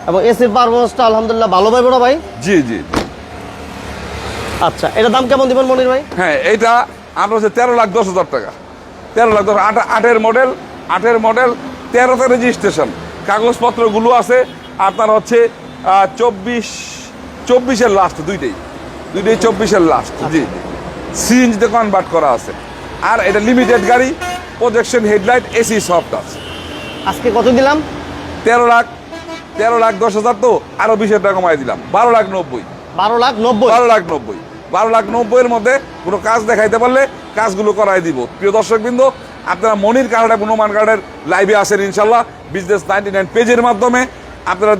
এবং এসির পারফরমেন্সটা আলহামদুলিল্লাহ ভালো পাইবো না ভাই? জি জি। আচ্ছা, এটার দাম কেমন দিবেন মনির ভাই? হ্যাঁ, এটা আপনার হচ্ছে 13,10,000 টাকা, 13,10,000, 8-এর মডেল, 8-এর মডেল, 13তে রেজিস্ট্রেশন, কাগজপত্রগুলো আছে আপনার হচ্ছে 24-এর লাস্ট, দুইটাই 24-এর লাস্ট, জি। সিএনজিতে কনভার্ট করা আছে, আর এটা লিমিটেড গাড়ি, প্রজেকশন হেডলাইট, এসি সফট আছে। আজকে কত দিলাম? 13,10,000 তো আরো 20,000 টাকা কমাই দিলাম, 12,90,000। 12,90,000 এর মধ্যে কোনো কাজ দেখাইতে পারলে কাজগুলো করাই দিব। প্রিয় দর্শকবৃন্দ, আপনারা মনির কার্ড এবং নোমান কার্ডের লাইভে আসেন ইনশাল্লাহ, বিজনেস 99 পেজের মাধ্যমে আপনারা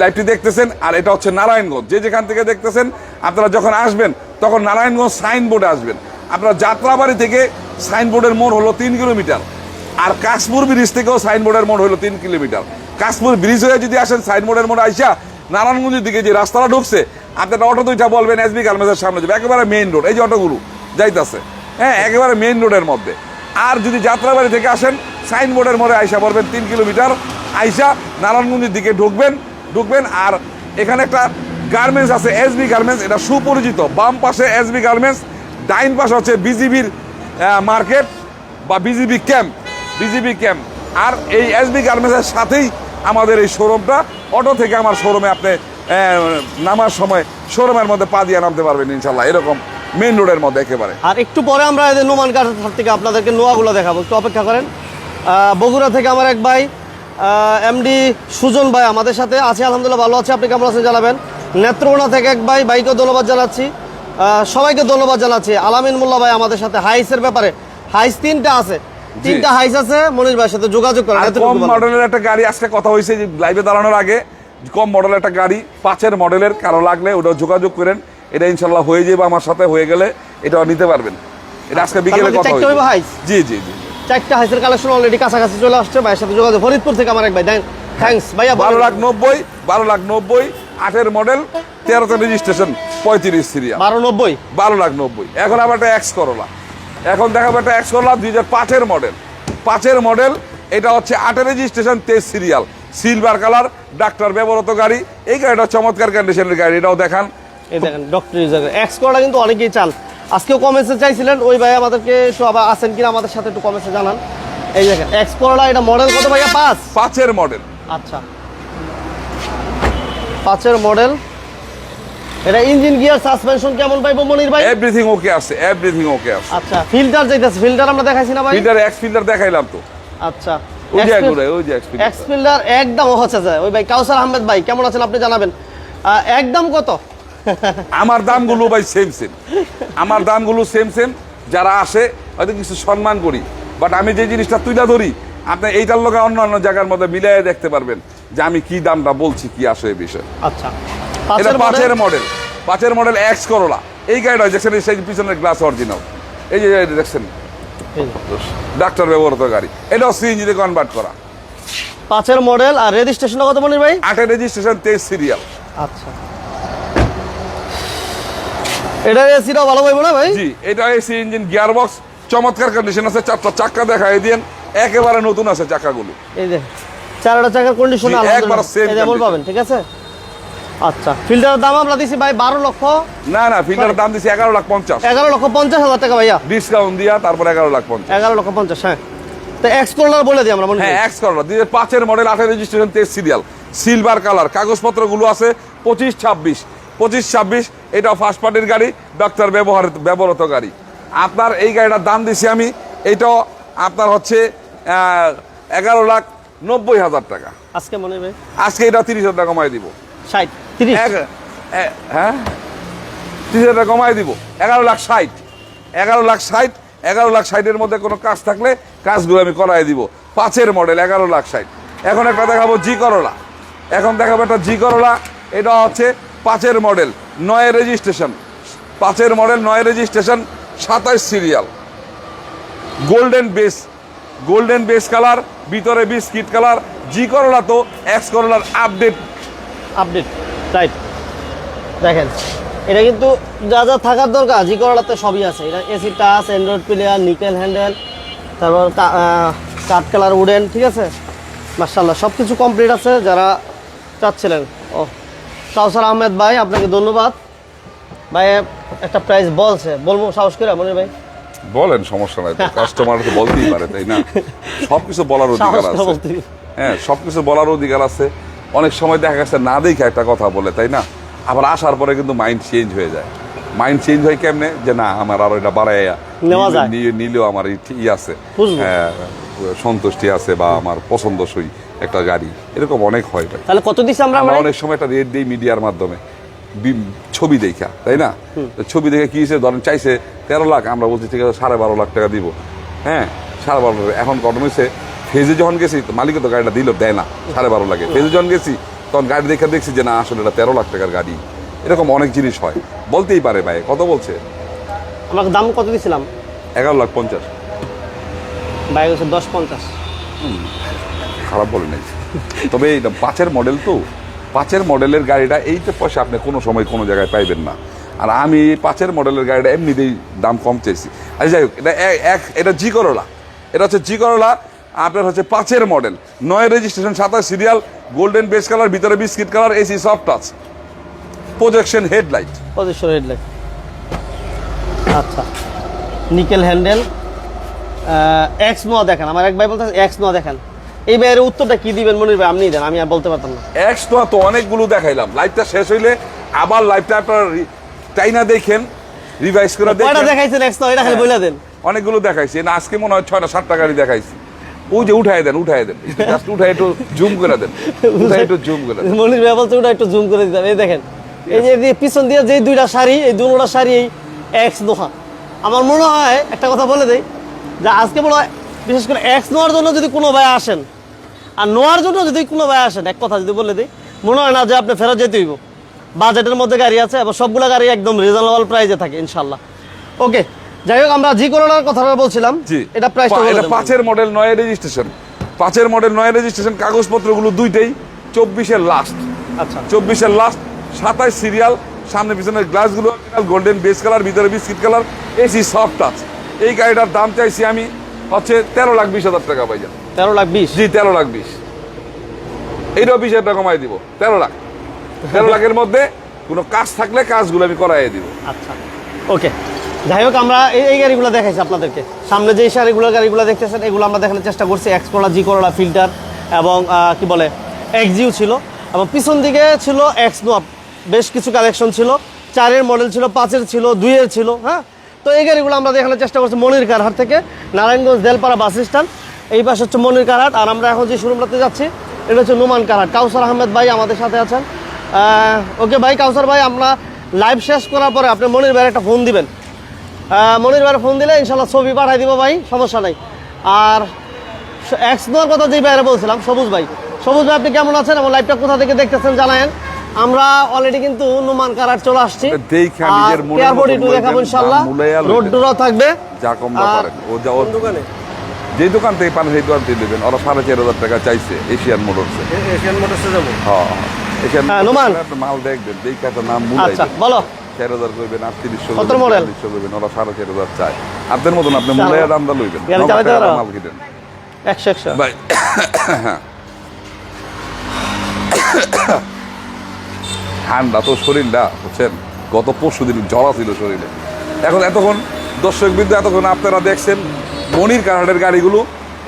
লাইভটি দেখতেছেন। আর এটা হচ্ছে নারায়ণগঞ্জ, যে যেখান থেকে দেখতেছেন, আপনারা যখন আসবেন তখন নারায়ণগঞ্জ সাইনবোর্ডে আসবেন। আপনারা যাত্রাবাড়ি থেকে সাইনবোর্ডের মোড় হলো 3 কিলোমিটার, আর কাশপুর ব্রিজ থেকেও সাইনবোর্ডের মোড় হলো 3 কিলোমিটার। কাশপুর ব্রিজ হয়ে যদি আসেন, সাইনবোর্ডের মোড় আইসা নারায়ণগঞ্জের দিকে যে রাস্তাটা ঢুকছে, আপনার অটো দুইটা বলবেন এসবি গার্মেন্টসের সামনে যাবে, একেবারে মেইন রোড, এই যে অটোগুলো যাইতেছে, হ্যাঁ একেবারে মেইন রোডের মধ্যে। আর যদি যাত্রাবাড়ি থেকে আসেন সাইনবোর্ডের মোড়ে আইসা পড়বেন 3 কিলোমিটার, আইসা নারায়ণগঞ্জের দিকে ঢুকবেন। আর এখানে একটা গার্মেন্টস আছে এসবি গার্মেন্টস, এটা সুপরিচিত। বাম পাশে এসবি গার্মেন্টস, ডাইন পাশে হচ্ছে বিজিবির মার্কেট বা বিজিবি ক্যাম্প। আর এই এসবি গার্মেন্টসের সাথেই আমাদের এই শোরুমটা। অটো থেকে আমার শোরুমে আপনি নামার সময় শোরুমের মধ্যে পা দিয়ে নামতে পারবেন ইনশাল্লাহ, এরকম মেইন রোডের মধ্যে একেবারে। আর একটু পরে আমরা এদের নোমান কাঠ থেকে আপনাদেরকে নোয়াগুলো দেখাবো, একটু অপেক্ষা করেন। বগুড়া থেকে আমার এক ভাই এমডি সুজন ভাই আমাদের সাথে আছে, আলহামদুলিল্লাহ ভালো আছে। আপনি কেমন আছেন জানাবেন। নেত্রকোনা থেকে এক ভাই, ভাইকেও ধন্যবাদ জানাচ্ছি, সবাইকে ধন্যবাদ জানাচ্ছি। আলামিন মোল্লা ভাই আমাদের সাথে হাইসের ব্যাপারে, হাইস 3টা আছে, 3টা হাইস আছে, মনির ভাইয়ের সাথে যোগাযোগ করেন। কম মডেলের একটা গাড়ি আজকে কথা হয়েছে যে লাইভে দাঁড়ানোর আগে, কম মডেলের একটা গাড়ি 5 মডেলের কারো লাগলে ওটা যোগাযোগ করেন, এটা ইনশাল্লাহ হয়ে যাবে আমার সাথে, হয়ে গেলে এটা নিতে পারবেন। এটা আজকে বিকেলে কথা হয়েছে। জি 4টা হাইসের কালেকশন অলরেডি কাছাকাছি চলে আসছে। ভাইয়ের সাথে যোগাযোগ, ফরিদপুর থেকে আমার এক ভাই, থ্যাঙ্কস ভাইয়া। 12,90,000 8 মডেল 13তে রেজিস্ট্রেশন 35 সিরিয়াল 12,90,000। এখন আবার একটা এক্স করোলা, এখন দেখাবো একটা এক্স করোলা 2005 মডেল, 5 মডেল, এটা হচ্ছে 8 registration 23 serial, silver colour, doctor ব্যবহৃত গাড়ি। এই গাড়িটা চমৎকার কন্ডিশনের গাড়ি, এটাও দেখান। এই দেখেন ডক্টর ইউজার এক্স করোলা, কিন্তু অনেকেই চান। আজকেও কমেন্টসে চাইছিলেন, ওই ভাই আমাদেরকে একটু আবার আসেন কিনা আমাদের সাথে একটু কমেন্টসে জানান। এই দেখেন এক্স করোলা, এটা মডেল কত ভাইয়া? 5 মডেল। আচ্ছা 5 মডেল। এটা ইঞ্জিন গিয়ার সাসপেনশন কেমন পাইবো মনির ভাই? এভরিথিং ওকে আছে। আচ্ছা ফিল্টার যাইতাছে, ফিল্টার আমরা দেখাইছি না ভাই? ফিল্টার এক্স ফিল্টার দেখাইলাম তো। আচ্ছা ওই যে এক্স ফিল্টার একদম হচ্ছে যায়। ওই ভাই কাউসার আহমেদ ভাই কেমন আছেন আপনি জানাবেন। একদম কত? আমার দামগুলো ভাই সেম, আমার দামগুলো সেম। যারা আসে হয়তো কিছু সম্মান করি, বাট আমি যে জিনিসটা তুলে ধরি আপনি এইটার লোক অন্য জায়গার মধ্যে মিলিয়ে দেখতে পারবেন যে আমি কি দামটা বলছি, কি আসে এই বিষয়। আচ্ছা এটা 5 মডেল এক্স করোলা। এই গাড়িটা দেখছেন, সেই পিছনের গ্লাস অরিজিনাল, এই যে দেখছেন ডাক্তার ব্যবহৃত গাড়ি, এটাও সিএনজিতে কনভার্ট করা। 5 মডেল। আর রেজিস্ট্রেশন কত মনির ভাই? 8 রেজিস্ট্রেশন 23 সিরিয়াল। আচ্ছা এটা এসিটাও ভালো পাইবো না ভাই? জি, এটা এসি ইঞ্জিন, গিয়ার বক্স চমৎকার কন্ডিশন আছে। 4টা চাকা দেখাই দেন, একেবারে নতুন আছে চাকাগুলো। এই যে 4টা চাকার কন্ডিশন একবার সেম যেমন পাবেন, ঠিক আছে। আচ্ছা ফিল্টারের দাম আমরা দিছি ভাই 12 লক্ষ। না ফিল্টারের দাম দিছি 11,50,000। 11,50,000 টাকা ভাইয়া, ডিসকাউন্ট দিয়া তারপর 11,50,000। 11,50,000। হ্যাঁ তো এক্স করোলা বলে দিই আমরা মনে হ্যাঁ X Corolla 2005 model, 8 registration 23 serial, silver colour, কাগজপত্রগুলো আছে 25-26। এটা ফার্স্ট পার্টির গাড়ি, ডাক্তার ব্যবহৃত গাড়ি। আপনার এই গাড়িটার দাম দিছি আমি, এটাও আপনার হচ্ছে 11,90,000 টাকা। আজকে মনে ভাই আজকে এটা 30,000 টাকা কমাই দিব। 60 30 হ্যাঁ 30,000 টাকা কমাই দিব। 11,60,000 11,60,000 মধ্যে কোনো কাজ থাকলে কাজগুলো আমি করাই দিব। 5 মডেল 11,60,000। এখন একটা দেখাবো জি করোলা, এটা হচ্ছে 5 model 9 registration, 5 model 9 registration 27 serial, golden base colour, ভিতরে বিস্কিট কালার। জি করোলা তো এক্স করোলার আপডেট রাইট। দেখেন এটা কিন্তু যা থাকার দরকার জি করোলাতে সবই আছে। এটা AC touch, Android player, nickel handle, তারপর কাঠ কালার উডেন, ঠিক আছে মাশাআল্লাহ সব কিছু কমপ্লিট আছে যারা চাচ্ছিলেন। ও কাউসার আহমেদ ভাই আপনাকে ধন্যবাদ ভাই। একটা প্রাইস বলবো সাহস করে মনির ভাই? বলেন, সমস্যা নাই, কাস্টমার তো বলতেই পারে তাই না, সবকিছু বলার অধিকার আছে। হ্যাঁ সবকিছু বলার অধিকার আছে। অনেক সময় দেখা গেছে না দেখে একটা কথা বলে তাই না, আবার আসার পরে কিন্তু মাইন্ড চেঞ্জ হয়ে যায়। মাইন্ড চেঞ্জ হয় কেমনে, যে না আমার আরো এটা বাড়াইয়া নিলেও আমার আছে, সন্তুষ্টি আছে বা আমার পছন্দসই একটা গাড়ি, এরকম অনেক হয় ভাই। তাহলে কত দিছি আমরা? অনেক সময় একটা রেট দিই মিডিয়ার মাধ্যমে, ছবি দেখা তাই না, ছবি দেখে কি হয়েছে ধরেন চাইছে 13 লাখ, আমরা বলছি ঠিক আছে 12.5 লাখ টাকা দিব। হ্যাঁ 12.5 এখন কটন হয়েছে। ফেজে যখন গেছি মালিকে তো গাড়িটা দিল দেয় না 12.5 লাখে। ফেজে যখন গেছি তখন গাড়ি দেখে দেখছি যে না আসলে এটা 13 লাখ টাকার গাড়ি। এরকম অনেক জিনিস হয়, বলতেই পারে ভাই। কত বলছে? আমাকে দাম কত দিছিলাম? 11,50,000। ভাই হচ্ছে 10,50। খারাপ বলে নাই, তবে এটা 5 মডেল তো 5-এর মডেলের গাড়িটা এইটা পয়সা আপনি কোনো সময় কোনো জায়গায় পাইবেন না। আর আমি এই 5-এর মডেলের গাড়িটা এমনিতেই দাম কম চাইছি। আচ্ছা যাই হোক, এটা জি করোলা, এটা হচ্ছে জি করোলা, আপনার হচ্ছে 5-এর model, 9 registration, 27 serial, golden base colour, ভিতরে biscuit colour, AC soft touch, projection headlight. Position headlight, আচ্ছা, নিকেল হ্যান্ডেল। এক্স নোয়া দেখেন, আমার এক ভাই বলতে এক্স নোয়া দেখেন। এই ভাইয়ের উত্তরটা কি দিবেন মনির ভাই, আপনি দেন, আমি আর বলতে পারতাম না। এক্স তো অনেকগুলো দেখাইলাম, লাইভটা শেষ হইলে আবার লাইভটা আপনার টাইনা দেখেন, রিভাইজ করে কয়টা দেখেন। দেখাইছেন এক্স নোয়া, এটা খালি বলে দেন। অনেকগুলো দেখাইছি না, আজকে মনে হয় 6টা-7টা গাড়ি দেখাইছি। ওই যে উঠাই দেন, জাস্ট উঠাই একটু জুম করে দেন, উঠাই একটু জুম করে দেন। মনির ভাই বলছে ওটা একটু জুম করে দিতে হবে। এই দেখেন, এই যে পিছন দিয়ে যে দুইটা শাড়ি, এই দুটা শাড়ি এই এক্স নোয়া। আমার মনে হয় একটা কথা বলে দেই, যে আজকে মনে হয় বিশেষ করে এক্স নোয়ার জন্য যদি কোনো ভাই আসেন আর নোয়ার জন্য যদি কোনো ভাই আসেন, এক কথা যদি বলে দিই, মনে হয় না যে আপনি ফেরত যেতে হইব। বাজেটের মধ্যে গাড়ি আছে এবং সবগুলো গাড়ি একদম রিজনেবল প্রাইসে থাকে ইনশাল্লাহ। ওকে, যাই হোক, আমরা জি করোনার কথা বলছিলাম। জি, এটা প্রাইস, এটা 5-এর মডেল, 9 রেজিস্ট্রেশন, 5-এর মডেল, 9 রেজিস্ট্রেশন, কাগজপত্রগুলো দুইটাই 24-এর লাস্ট। আচ্ছা, 24-এর লাস্ট, 27 সিরিয়াল, সামনে পিছনের গ্লাসগুলো গোল্ডেন বেস কালার, ভিতরে biscuit colour, AC soft touch. এই গাড়িটার দাম চাইছি আমি হচ্ছে 13,20,000 টাকা ভাইজান। 13,20,000? জি, 13,20,000। এইটাও 20,000 টাকা কমাই দিব, 13 লাখ। 13 লাখের মধ্যে কোনো কাজ থাকলে কাজগুলো আমি করাই দিব। আচ্ছা, ওকে। যাই হোক, আমরা এই গাড়িগুলো দেখাইছি আপনাদেরকে। সামনে যে গাড়িগুলো দেখতেছেন, এগুলো আমরা দেখানোর চেষ্টা করছি। এক্স করোলা, জি করোলা, ফিল্টার এবং কি বলে এক্সজিও ছিল, এবং পিছন দিকে ছিল এক্স নোয়া, বেশ কিছু কালেকশন ছিল। 4-এর মডেল ছিল, 5-এর ছিল, 2-এর ছিল। হ্যাঁ, তো এই গাড়িগুলো আমরা দেখানোর চেষ্টা করছি মনির কারহাট থেকে, নারায়ণগঞ্জ দেলপাড়া বাস স্ট্যান্ড। এই পাশে হচ্ছে মনির কারহাট, আর আমরা এখন যে শোরুমটাতে যাচ্ছি এটা হচ্ছে নোমান কারহাট। কাউসার আহমেদ ভাই আমাদের সাথে আছেন। ওকে ভাই, কাউসার ভাই, আমরা লাইভ শেষ করার পরে আপনি মনির ভাইয়ের একটা ফোন দিবেন। মনির ভাইয়ের ফোন দিলে ইনশাল্লাহ ছবি পাঠাই দিব ভাই, সমস্যা নাই। আর এক্স নোয়ার কথা যেই ভাইয়েরা বলছিলাম, সবুজ ভাই, আপনি কেমন আছেন এবং লাইভটা কোথা থেকে দেখতেছেন জানায়েন। আমরা অলরেডি কিন্তু নোমান কারহাট চলে আসছি, এয়ারপোর্ট একটু দেখাবো ইনশাল্লাহ, রোড ডোরাও থাকবে। যা কম না পারেন, ও যা ওর দোকানে, যে দোকান থেকে পান সেই দোকান থেকে দেবেন। ওরা 4,500 টাকা চাইছে এশিয়ান মোটরসে। এশিয়ান মোটরসে যাবো? হ্যাঁ, নোমান মাল দেখবেন, দেখে একটা নাম মুলাই। আচ্ছা, বলো। 4,000 করবেন, 3800 কত মডেল? 4000 করবেন, ওরা 4,500 চায়। আপনার মতন আপনি মুলাইয়া দামটা লইবেন, মাল কিনেন 100 ভাই। ঠান্ডা তো শরীরটা, বুঝছেন, গত 20 দিন জ্বর ছিল শরীরে। এতক্ষণ দর্শকবৃন্দ, এতক্ষণ আপনারা দেখছেন মনির কারহাটের গাড়িগুলো,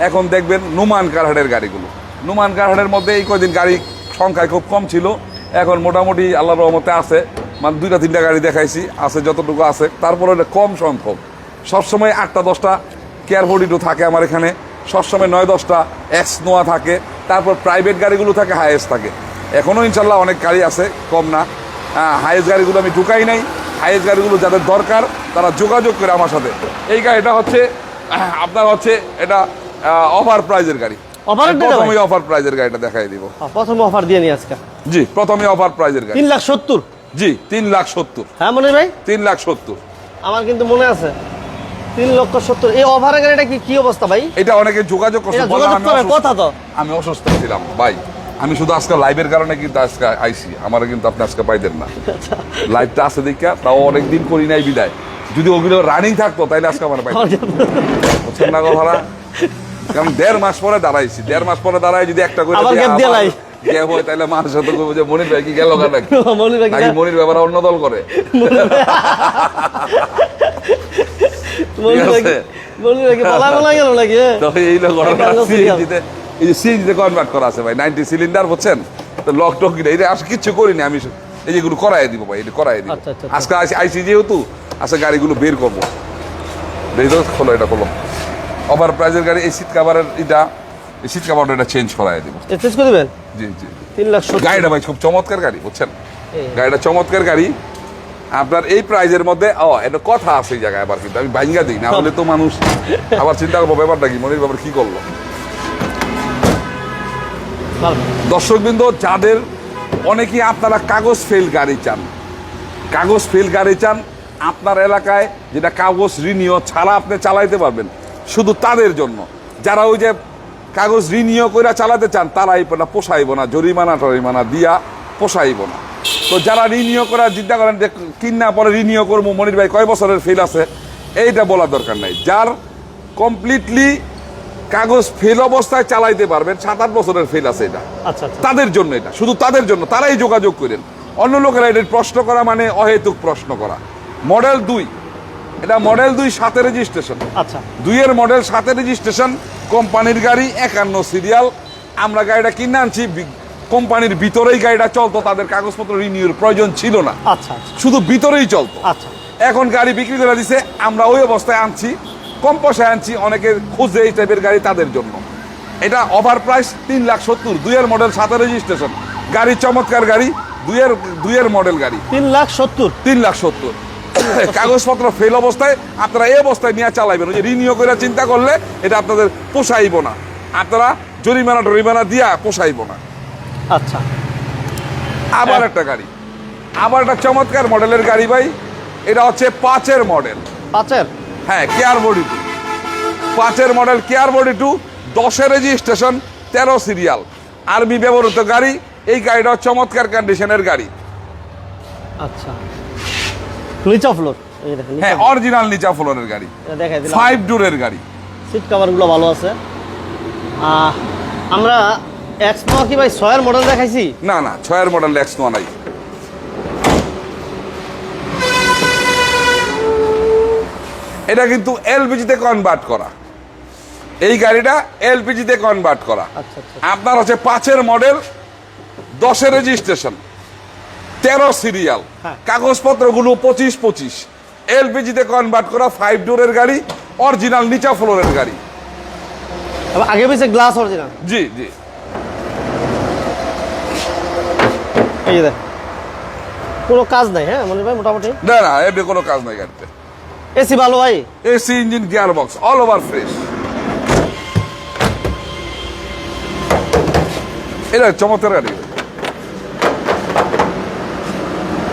এখন দেখবেন নোমান কারহাটের গাড়িগুলো। নোমান কারহাটের মধ্যে এই কয়দিন গাড়ি সংখ্যায় খুব কম ছিল, এখন মোটামুটি আল্লাহর রহমতে আছে, মানে 2-3টা গাড়ি দেখাইছি, আছে যতটুকু আছে। তারপরে কম সংখ্যক, সবসময় 8-10টা কেয়ার ফোর্টিটো থাকে আমার এখানে, সবসময় 9-10টা এক্স নোয়া থাকে, তারপর প্রাইভেট গাড়িগুলো থাকে, হাইয়েস্ট থাকে। এখনও ইনশাল্লাহ অনেক গাড়ি আছে, কম না। হাইয়েস্ট গাড়িগুলো আমি ঢুকাই নাই, হাইয়েস্ট গাড়িগুলো যাদের দরকার তারা যোগাযোগ করে আমার সাথে। এই গাড়িটা হচ্ছে আপনার হচ্ছে এটা অফার প্রাইজের গাড়ি। প্রথমে অফার প্রাইজের গাড়িটা দেখাই দিব। প্রথমে অফার দিয়ে নি আজকে। জি, প্রথমে অফার প্রাইজের গাড়ি 3,70,000। জি, 3,70,000। হ্যাঁ মনির ভাই, 3,70,000 আমার কিন্তু মনে আছে 3,70,000। এই অফারের গাড়িটা কি অবস্থা ভাই? এটা অনেকে যোগাযোগ করছে, কথা তো আমি অসুস্থ ছিলাম ভাই, আমি শুধু আজকে লাইভের কারণে কিন্তু আজকে আইসি, আমার কিন্তু আপনি আজকে পাইতেন না। লাইভটা আছে দেখা, তাও অনেকদিন করি নাই বিদায়। যদি ওগুলো রানিং থাকতো তাইলে আজকে আমার পাইতেন না কথা। কারণ 1.5 মাস পরে দাঁড়াইছি, 1.5 মাস পরে দাঁড়াই যদি একটা করে গ্যাপ হয় তাহলে মানুষ সাথে করবো যে মনির ভাই কি গেল নাকি, মনির ব্যাপার অন্য দল করে। সিএনজিতে কনভার্ট করা আছে ভাই, 90 সিলিন্ডার, বুঝছেন তো, লক টক এটা আসলে কিচ্ছু করিনি আমি, এই যেগুলো করাই দিব ভাই, এটা করাই দিব। আজকে আইসি যেহেতু আজকে গাড়িগুলো বের করবো। খোলো, এটা খোলো, ওভার প্রাইজের গাড়ি। এই সিট কাভারের এটা, এই সিট কাভারটা এটা চেঞ্জ করাই দিব। চেঞ্জ করে দিবেন? জি জি। 3,70,000 গাড়িটা ভাই খুব চমৎকার গাড়ি, বুঝছেন, গাড়িটা চমৎকার গাড়ি। আপনার এই প্রাইজের মধ্যে এটা কথা আছে এই জায়গায়, আবার কিন্তু আমি ভাঙ্গা দিই না, হলে তো মানুষ আবার চিন্তা করবো ব্যাপারটা কি, মনির ব্যাপার কি করলো। দর্শকবৃন্দ, যাদের অনেকেই আপনারা কাগজ ফেল গাড়ি চান, কাগজ ফেল গাড়ি চান, আপনার এলাকায় যেটা কাগজ রিনিউ ছাড়া আপনি চালাইতে পারবেন, শুধু তাদের জন্য। যারা ওই যে কাগজ রিনিউ করে চালাতে চান তারা এই পোষাইব না, জরিমানা টরিমানা দিয়া পোষাইব না। তো যারা রিনিউ করার চিন্তা করেন যে কিনা পরে রিনিউ করবো, মনির ভাই কয় বছরের ফেল আছে, এইটা বলার দরকার নাই। যার কমপ্লিটলি কাগজ ফেল অবস্থায় চালাইতে পারবেন, 7-8 বছরের ফেল আছে, এটা আচ্ছা আচ্ছা তাদের জন্য, এটা শুধু তাদের জন্য, তারাই যোগাযোগ করেন। অন্য লোকেরা এটা প্রশ্ন করা মানে অহেতুক প্রশ্ন করা। মডেল 2, এটা মডেল 2 7 রেজিস্ট্রেশন। আচ্ছা 2-এর মডেল 7 রেজিস্ট্রেশন, কোম্পানির গাড়ি, 51 সিরিয়াল। আমরা গাড়িটা কিনে আনছি, কোম্পানির ভিতরেই গাড়িটা চলতো, তাদের কাগজপত্র রিনিউর প্রয়োজন ছিল না, আচ্ছা আচ্ছা শুধু ভিতরেই চলতো। আচ্ছা এখন গাড়ি বিক্রি করে দিছে, আমরা ওই অবস্থায় আনছি, কম পয়সায় আনছি, অনেকে খুঁজে এই টাইপের গাড়ি তাদের জন্য। এটা ওভার প্রাইস 3,70,000, 2-এর মডেল 7 রেজিস্ট্রেশন গাড়ি, চমৎকার গাড়ি, 2-এর মডেল গাড়ি, 3,70,000। 3,70,000। কাগজপত্র ফেল অবস্থায় আপনারা এই অবস্থায় নিয়ে চালাইবেন। ওই যে রিনিউ করে চিন্তা করলে এটা আপনাদের পোষাইব না, আপনারা জরিমানা দিয়া পোষাইব না। আচ্ছা আবার একটা গাড়ি, আবার একটা চমৎকার মডেলের গাড়ি ভাই, এটা হচ্ছে 5-এর মডেল। 5-এর? হ্যাঁ, কেয়ার বডি 2, 5-এর মডেল, কেয়ার বডি 2, 10-এর রেজিস্ট্রেশন, 13 সিরিয়াল, আরবি ব্যবহৃত গাড়ি। এই গাড়িটা চমৎকার কন্ডিশনের গাড়ি। আচ্ছা নিচা ফ্লোর, এই দেখেন হ্যাঁ, অরিজিনাল নিচা ফ্লোরের গাড়ি, দেখাই দিলাম। 5 ডোরের গাড়ি। সিট কভারগুলো ভালো আছে। আমরা এক্সনো কি ভাই 6-এর মডেল দেখাইছি? না না, 6-এর মডেল এক্সনো নাই। এটা কিন্তু এলপিজিতে কনভার্ট করা, এই গাড়িটা এলপিজিতে কনভার্ট করা। আচ্ছা আচ্ছা আপনার হচ্ছে 5-এর মডেল, 10-এর রেজিস্ট্রেশন, 13 সিরিয়াল, হ্যাঁ। কাগজপত্রগুলো 25, এলপিজিতে কনভার্ট করা, 5 ডোরের গাড়ি, অরিজিনাল নিচা ফ্লোরের গাড়ি। আবার আগে পিছে গ্লাস অরিজিনাল। জি জি, এই যে দেখ, কোনো কাজ নাই। হ্যাঁ মনির ভাই, মোটামুটি না না, এমনি কোনো কাজ নাই গাড়িতে। এসি ভালো ভাই, AC, engine, gear box all over fresh. এটা চমৎকার গাড়ি।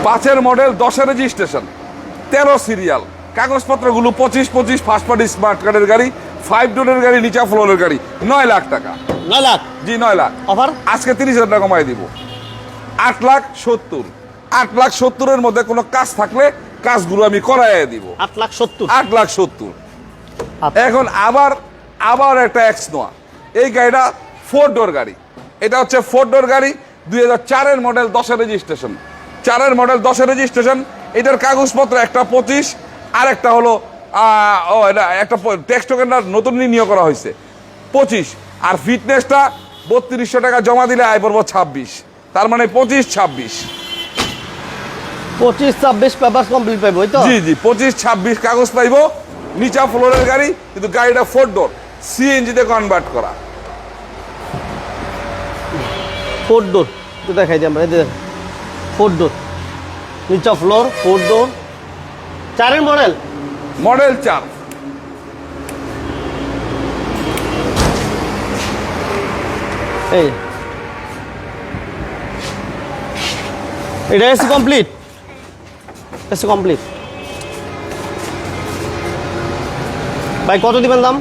5-এর মডেল, 10-এর রেজিস্ট্রেশন, 13 সিরিয়াল, কাগজপত্রগুলো 25, ফার্স্ট পার্টি স্মার্ট কার্ডের গাড়ি, 5 ডোরের গাড়ি, নিচা ফ্লোরের গাড়ি, 9 লাখ টাকা। 9 লাখ জি 9 লাখ। অফার আজকে 30,000 টাকা কমাই দিব, 8,70,000। 8,70,000-এর মধ্যে কোনো কাজ থাকলে কাজগুলো আমি করাইয়া দিব। 8,70,000। 8,70,000। আচ্ছা। এখন আবার একটা এক্সনোয়া, এই গাড়িটা 4 ডোর গাড়ি। এটা হচ্ছে 4 ডোর গাড়ি, 2004-এর মডেল, 10-এর রেজিস্ট্রেশন, 4-এর মডেল, 10-এর রেজিস্ট্রেশন। এটার কাগজপত্র একটা 25, আর একটা হলো এটা একটা ট্যাক্স টোকেনটা নতুন রিনিউ করা হয়েছে 25, আর ফিটনেসটা 3200 টাকা জমা দিলে আয় পড়বো 26, তার মানে 25-26। 25-26 পেপার কমপ্লিট পাইবো, ওই তো? জি জি, 25-26 কাগজ পাইবো, নিচা ফ্লোরের গাড়ি, কিন্তু গাড়িটা 4 ডোর, সিএনজিতে কনভার্ট করা। 4 ডোর তো দেখাই দিই আমরা, এই যে 4 ডোর, নিচা ফ্লোর, 4 ডোর, 4-এর মডেল, মডেল 4। এই এটা এসি কমপ্লিট, এসি কমপ্লিট। ভাই কত দিবেন দাম?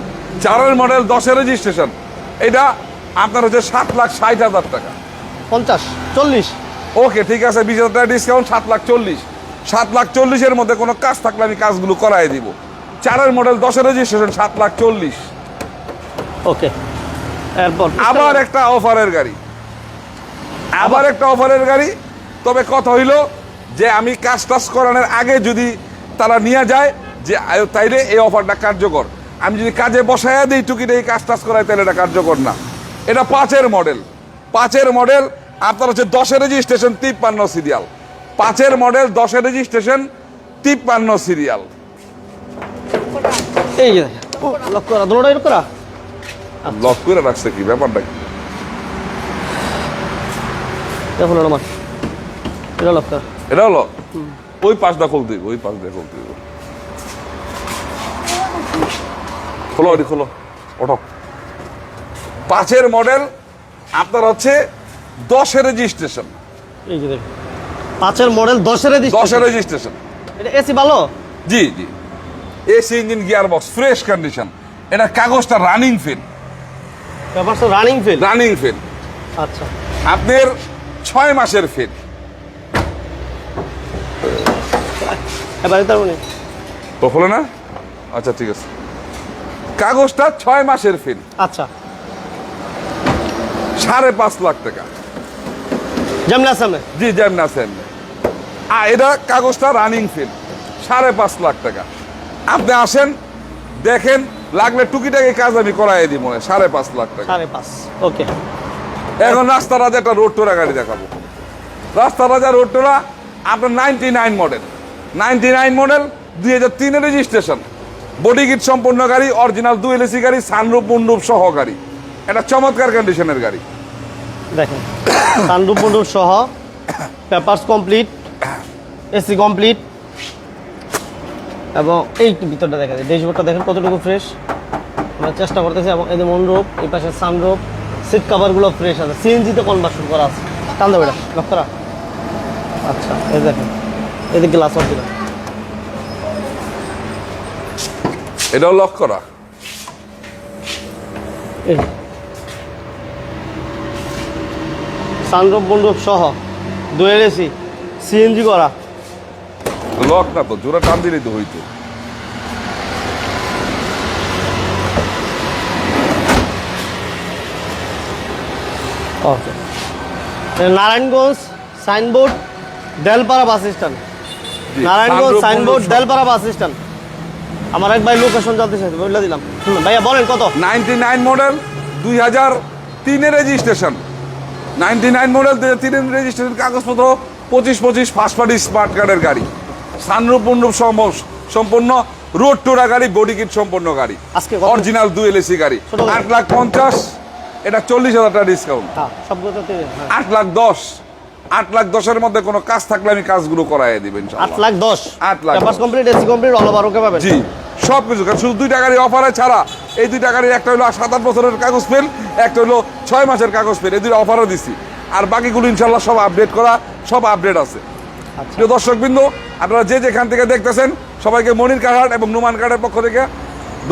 4-এর মডেল, 10-এর রেজিস্ট্রেশন, এটা আপনার হচ্ছে 7,60,000 টাকা। 50, 40। ওকে ঠিক আছে, 20,000 টাকা ডিসকাউন্ট, 7,40,000। 7,40,000-এর মধ্যে কোনো কাজ থাকলে আমি কাজগুলো করাই দিব। 4-এর মডেল, 10-এর রেজিস্ট্রেশন, 7,40,000। ওকে, এরপর আবার একটা অফারের গাড়ি, আবার একটা অফারের গাড়ি। তবে কথা হইল যে আমি কাজ টাজ করানোর আগে যদি তারা নিয়ে যায় যে তাইলে এই অফারটা কার্যকর, আমি যদি কাজে বসাইয়া দিই টুকিটা এই কাজ টাজ করাই তাহলে এটা কার্যকর না। এটা 5-এর মডেল, 5-এর মডেল, আপনার হচ্ছে 10-এর রেজিস্ট্রেশন, 53 সিরিয়াল। 5-এর মডেল, 10-এর রেজিস্ট্রেশন, 53 সিরিয়াল। এই যে লক করা, দুটোটাই লক করা। লক করে রাখছে, কি ব্যাপারটা কি? দেখুন আমার এটা লক করা। এটা হলো ওই পাশটা খুলতে হইব, ওই পাশটা খুলতে হইব। খোলো, ওটি খোলো, ওঠো। 5-এর মডেল, আপনার হচ্ছে 10-এর রেজিস্ট্রেশন, এই যে দেখুন 5-এর মডেল, 10-এর 10-এর রেজিস্ট্রেশন। এটা এসি ভালো? জি জি, AC, engine, gear box fresh condition. এটা কাগজটা রানিং ফেল, পেপারটা রানিং ফেল। Running fail. আচ্ছা, আপনার 6 মাসের ফিল। এবারে তার মানে তো হলো না? আচ্ছা ঠিক আছে, কাগজটা 6 মাসের ফিল, আচ্ছা 5.5 লাখ টাকা। যেমন আছে আমরা জি যেমন আছেন। আর এটা কাগজটা রানিং ফিল, 5.5 লাখ টাকা। আপনি আসেন দেখেন, লাগলে টুকিটাকি কাজ আমি করাই দিই, মনে 5.5 লাখ টাকা। 5.5। ওকে, এখন রাস্তা রাজা একটা রোড টোরা গাড়ি দেখাবো। রাস্তা রাজা রোড টোরা আপনার 99 model, 99 model 2003 registration, body kit সম্পূর্ণ গাড়ি, অরিজিনাল 2 এলএসি গাড়ি, সানরুফ মুন্ডুপ সহ গাড়ি। এটা চমৎকার কন্ডিশনের গাড়ি। দেখেন সানরুফ মুন্ডুপ সহ, পেপারস কমপ্লিট, এসি কমপ্লিট, এবং এই ভিতরটা দেখা যায়, ড্যাশবোর্ডটা দেখেন কতটুকু ফ্রেশ। আমরা চেষ্টা করতেছি, এবং এই যে মনরূপ, এই পাশে সানরূপ, সিট কাভারগুলো ফ্রেশ আছে, সিএনজিতে কনভার্সন করা আছে। টান দেবো এটা লক করা। আচ্ছা এই দেখেন, এদিকে গ্লাস অফ দিলাম। এটাও লক করা। এই সানরূপ মন্ডপ সহ, 2 এসি, সিএনজি করা। লক না তো, জোড়া টান দিলেই তো হইতো। Okay, Narayanganj signboard, Delpara bus stand. জি, নারায়ণগঞ্জ সানরূপ সাইনবোর্ড, মুন্ডুপ সহ। Delpara bus stand. আমার এক ভাই লোকেশন জানতে চাইছে, বলে দিলাম। ভাইয়া বলেন কত? 99 মডেল 2003 রেজিস্ট্রেশন, 99 মডেল 2003 রেজিস্ট্রেশন, কাগজপত্র 25 ফার্স্ট পার্টি স্মার্ট কার্ডের গাড়ি, সানরূপ মুন্ডুপ সম্পূর্ণ, রোড টোরা গাড়ি, বডি কিট সম্পূর্ণ গাড়ি, আজকে কত? অরিজিনাল 2 এলএসি গাড়ি। ছোট গাড়ি। 8,50,000, এটা 40,000 টাকা ডিসকাউন্ট। হ্যাঁ সবগুলো তো 8,10,000, 8,10,000 মধ্যে কোনো কাজ থাকলে আমি কাজগুলো করাই দিবেন। 8,10,000। 8,10,000 papers complete, AC complete, all over ওকে পাবেন। জি সব কিছু, কারণ শুধু 2টা গাড়ি অফারে ছাড়া, এই 2টা গাড়ি একটা হলো 7-8 বছরের কাগজ পেন, একটা হলো 6 মাসের কাগজ পেন, এই 2টা অফারও দিছি। আর বাকিগুলো ইনশাল্লাহ সব আপডেট করা, সব আপডেট আছে। প্রিয় দর্শকবৃন্দ, আপনারা যে যেখান থেকে দেখতেছেন, সবাইকে মনির কার্ড এবং নুমান কার্ডের পক্ষ থেকে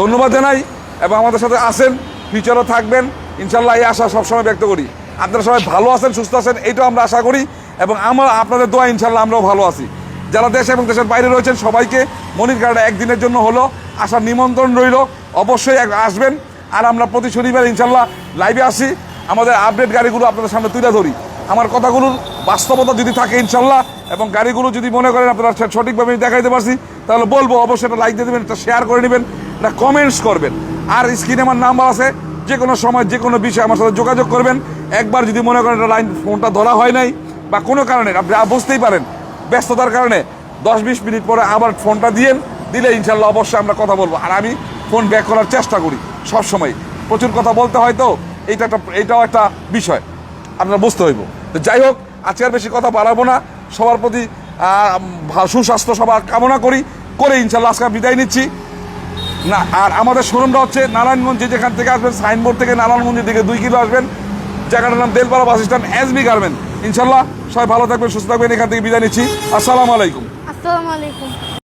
ধন্যবাদ জানাই, এবং আমাদের সাথে আসেন, ফিউচারও থাকবেন ইনশাল্লাহ, এই আশা সবসময় ব্যক্ত করি। আপনারা সবাই ভালো আছেন, সুস্থ আছেন, এইটাও আমরা আশা করি, এবং আমরা আপনাদের দোয়া ইনশাল্লাহ আমরাও ভালো আছি। যারা দেশ এবং দেশের বাইরে রয়েছেন সবাইকে মনির কার্ডে একদিনের জন্য হলো আসার নিমন্ত্রণ রইল, অবশ্যই আসবেন। আর আমরা প্রতি শনিবার ইনশাল্লাহ লাইভে আসি, আমাদের আপডেট গাড়িগুলো আপনাদের সামনে তুলে ধরি। আমার কথাগুলোর বাস্তবতা যদি থাকে ইনশাল্লাহ, এবং গাড়িগুলো যদি মনে করেন আপনারা সঠিকভাবে দেখাইতে পারছি, তাহলে বলবো অবশ্যই একটা লাইক দিয়ে দেবেন, একটা শেয়ার করে নেবেন, একটা কমেন্টস করবেন। আর স্ক্রিনে আমার নাম্বার আছে, যে কোনো সময় যে কোনো বিষয়ে আমার সাথে যোগাযোগ করবেন। একবার যদি মনে করেন একটা লাইন ফোনটা ধরা হয় নাই বা কোনো কারণে, আপনি বুঝতেই পারেন ব্যস্ততার কারণে, 10-20 মিনিট পরে আবার ফোনটা দিলে ইনশাল্লাহ অবশ্যই আমরা কথা বলবো। আর আমি ফোন ব্যাক করার চেষ্টা করি সবসময়, প্রচুর কথা বলতে হয় তো, এইটাও একটা বিষয় আপনারা বুঝতে হইব। তো যাই হোক, আজকে আর বেশি কথা বাড়াবো না, সবার প্রতি সুস্বাস্থ্য সবার কামনা করে ইনশাল্লাহ আজকে বিদায় নিচ্ছি না। আর আমাদের শোরুমটা হচ্ছে নারায়ণগঞ্জ, যেখান থেকে আসবেন সাইনবোর্ড থেকে নারায়ণগঞ্জের দিকে 2 কিলো আসবেন, জায়গাটার নাম Delpara bus stand, SB garment. ইনশাল্লাহ সবাই ভালো থাকবেন, সুস্থ থাকবেন, এখান থেকে বিদায় নিচ্ছি। আসসালামু আলাইকুম। আসসালামু আলাইকুম।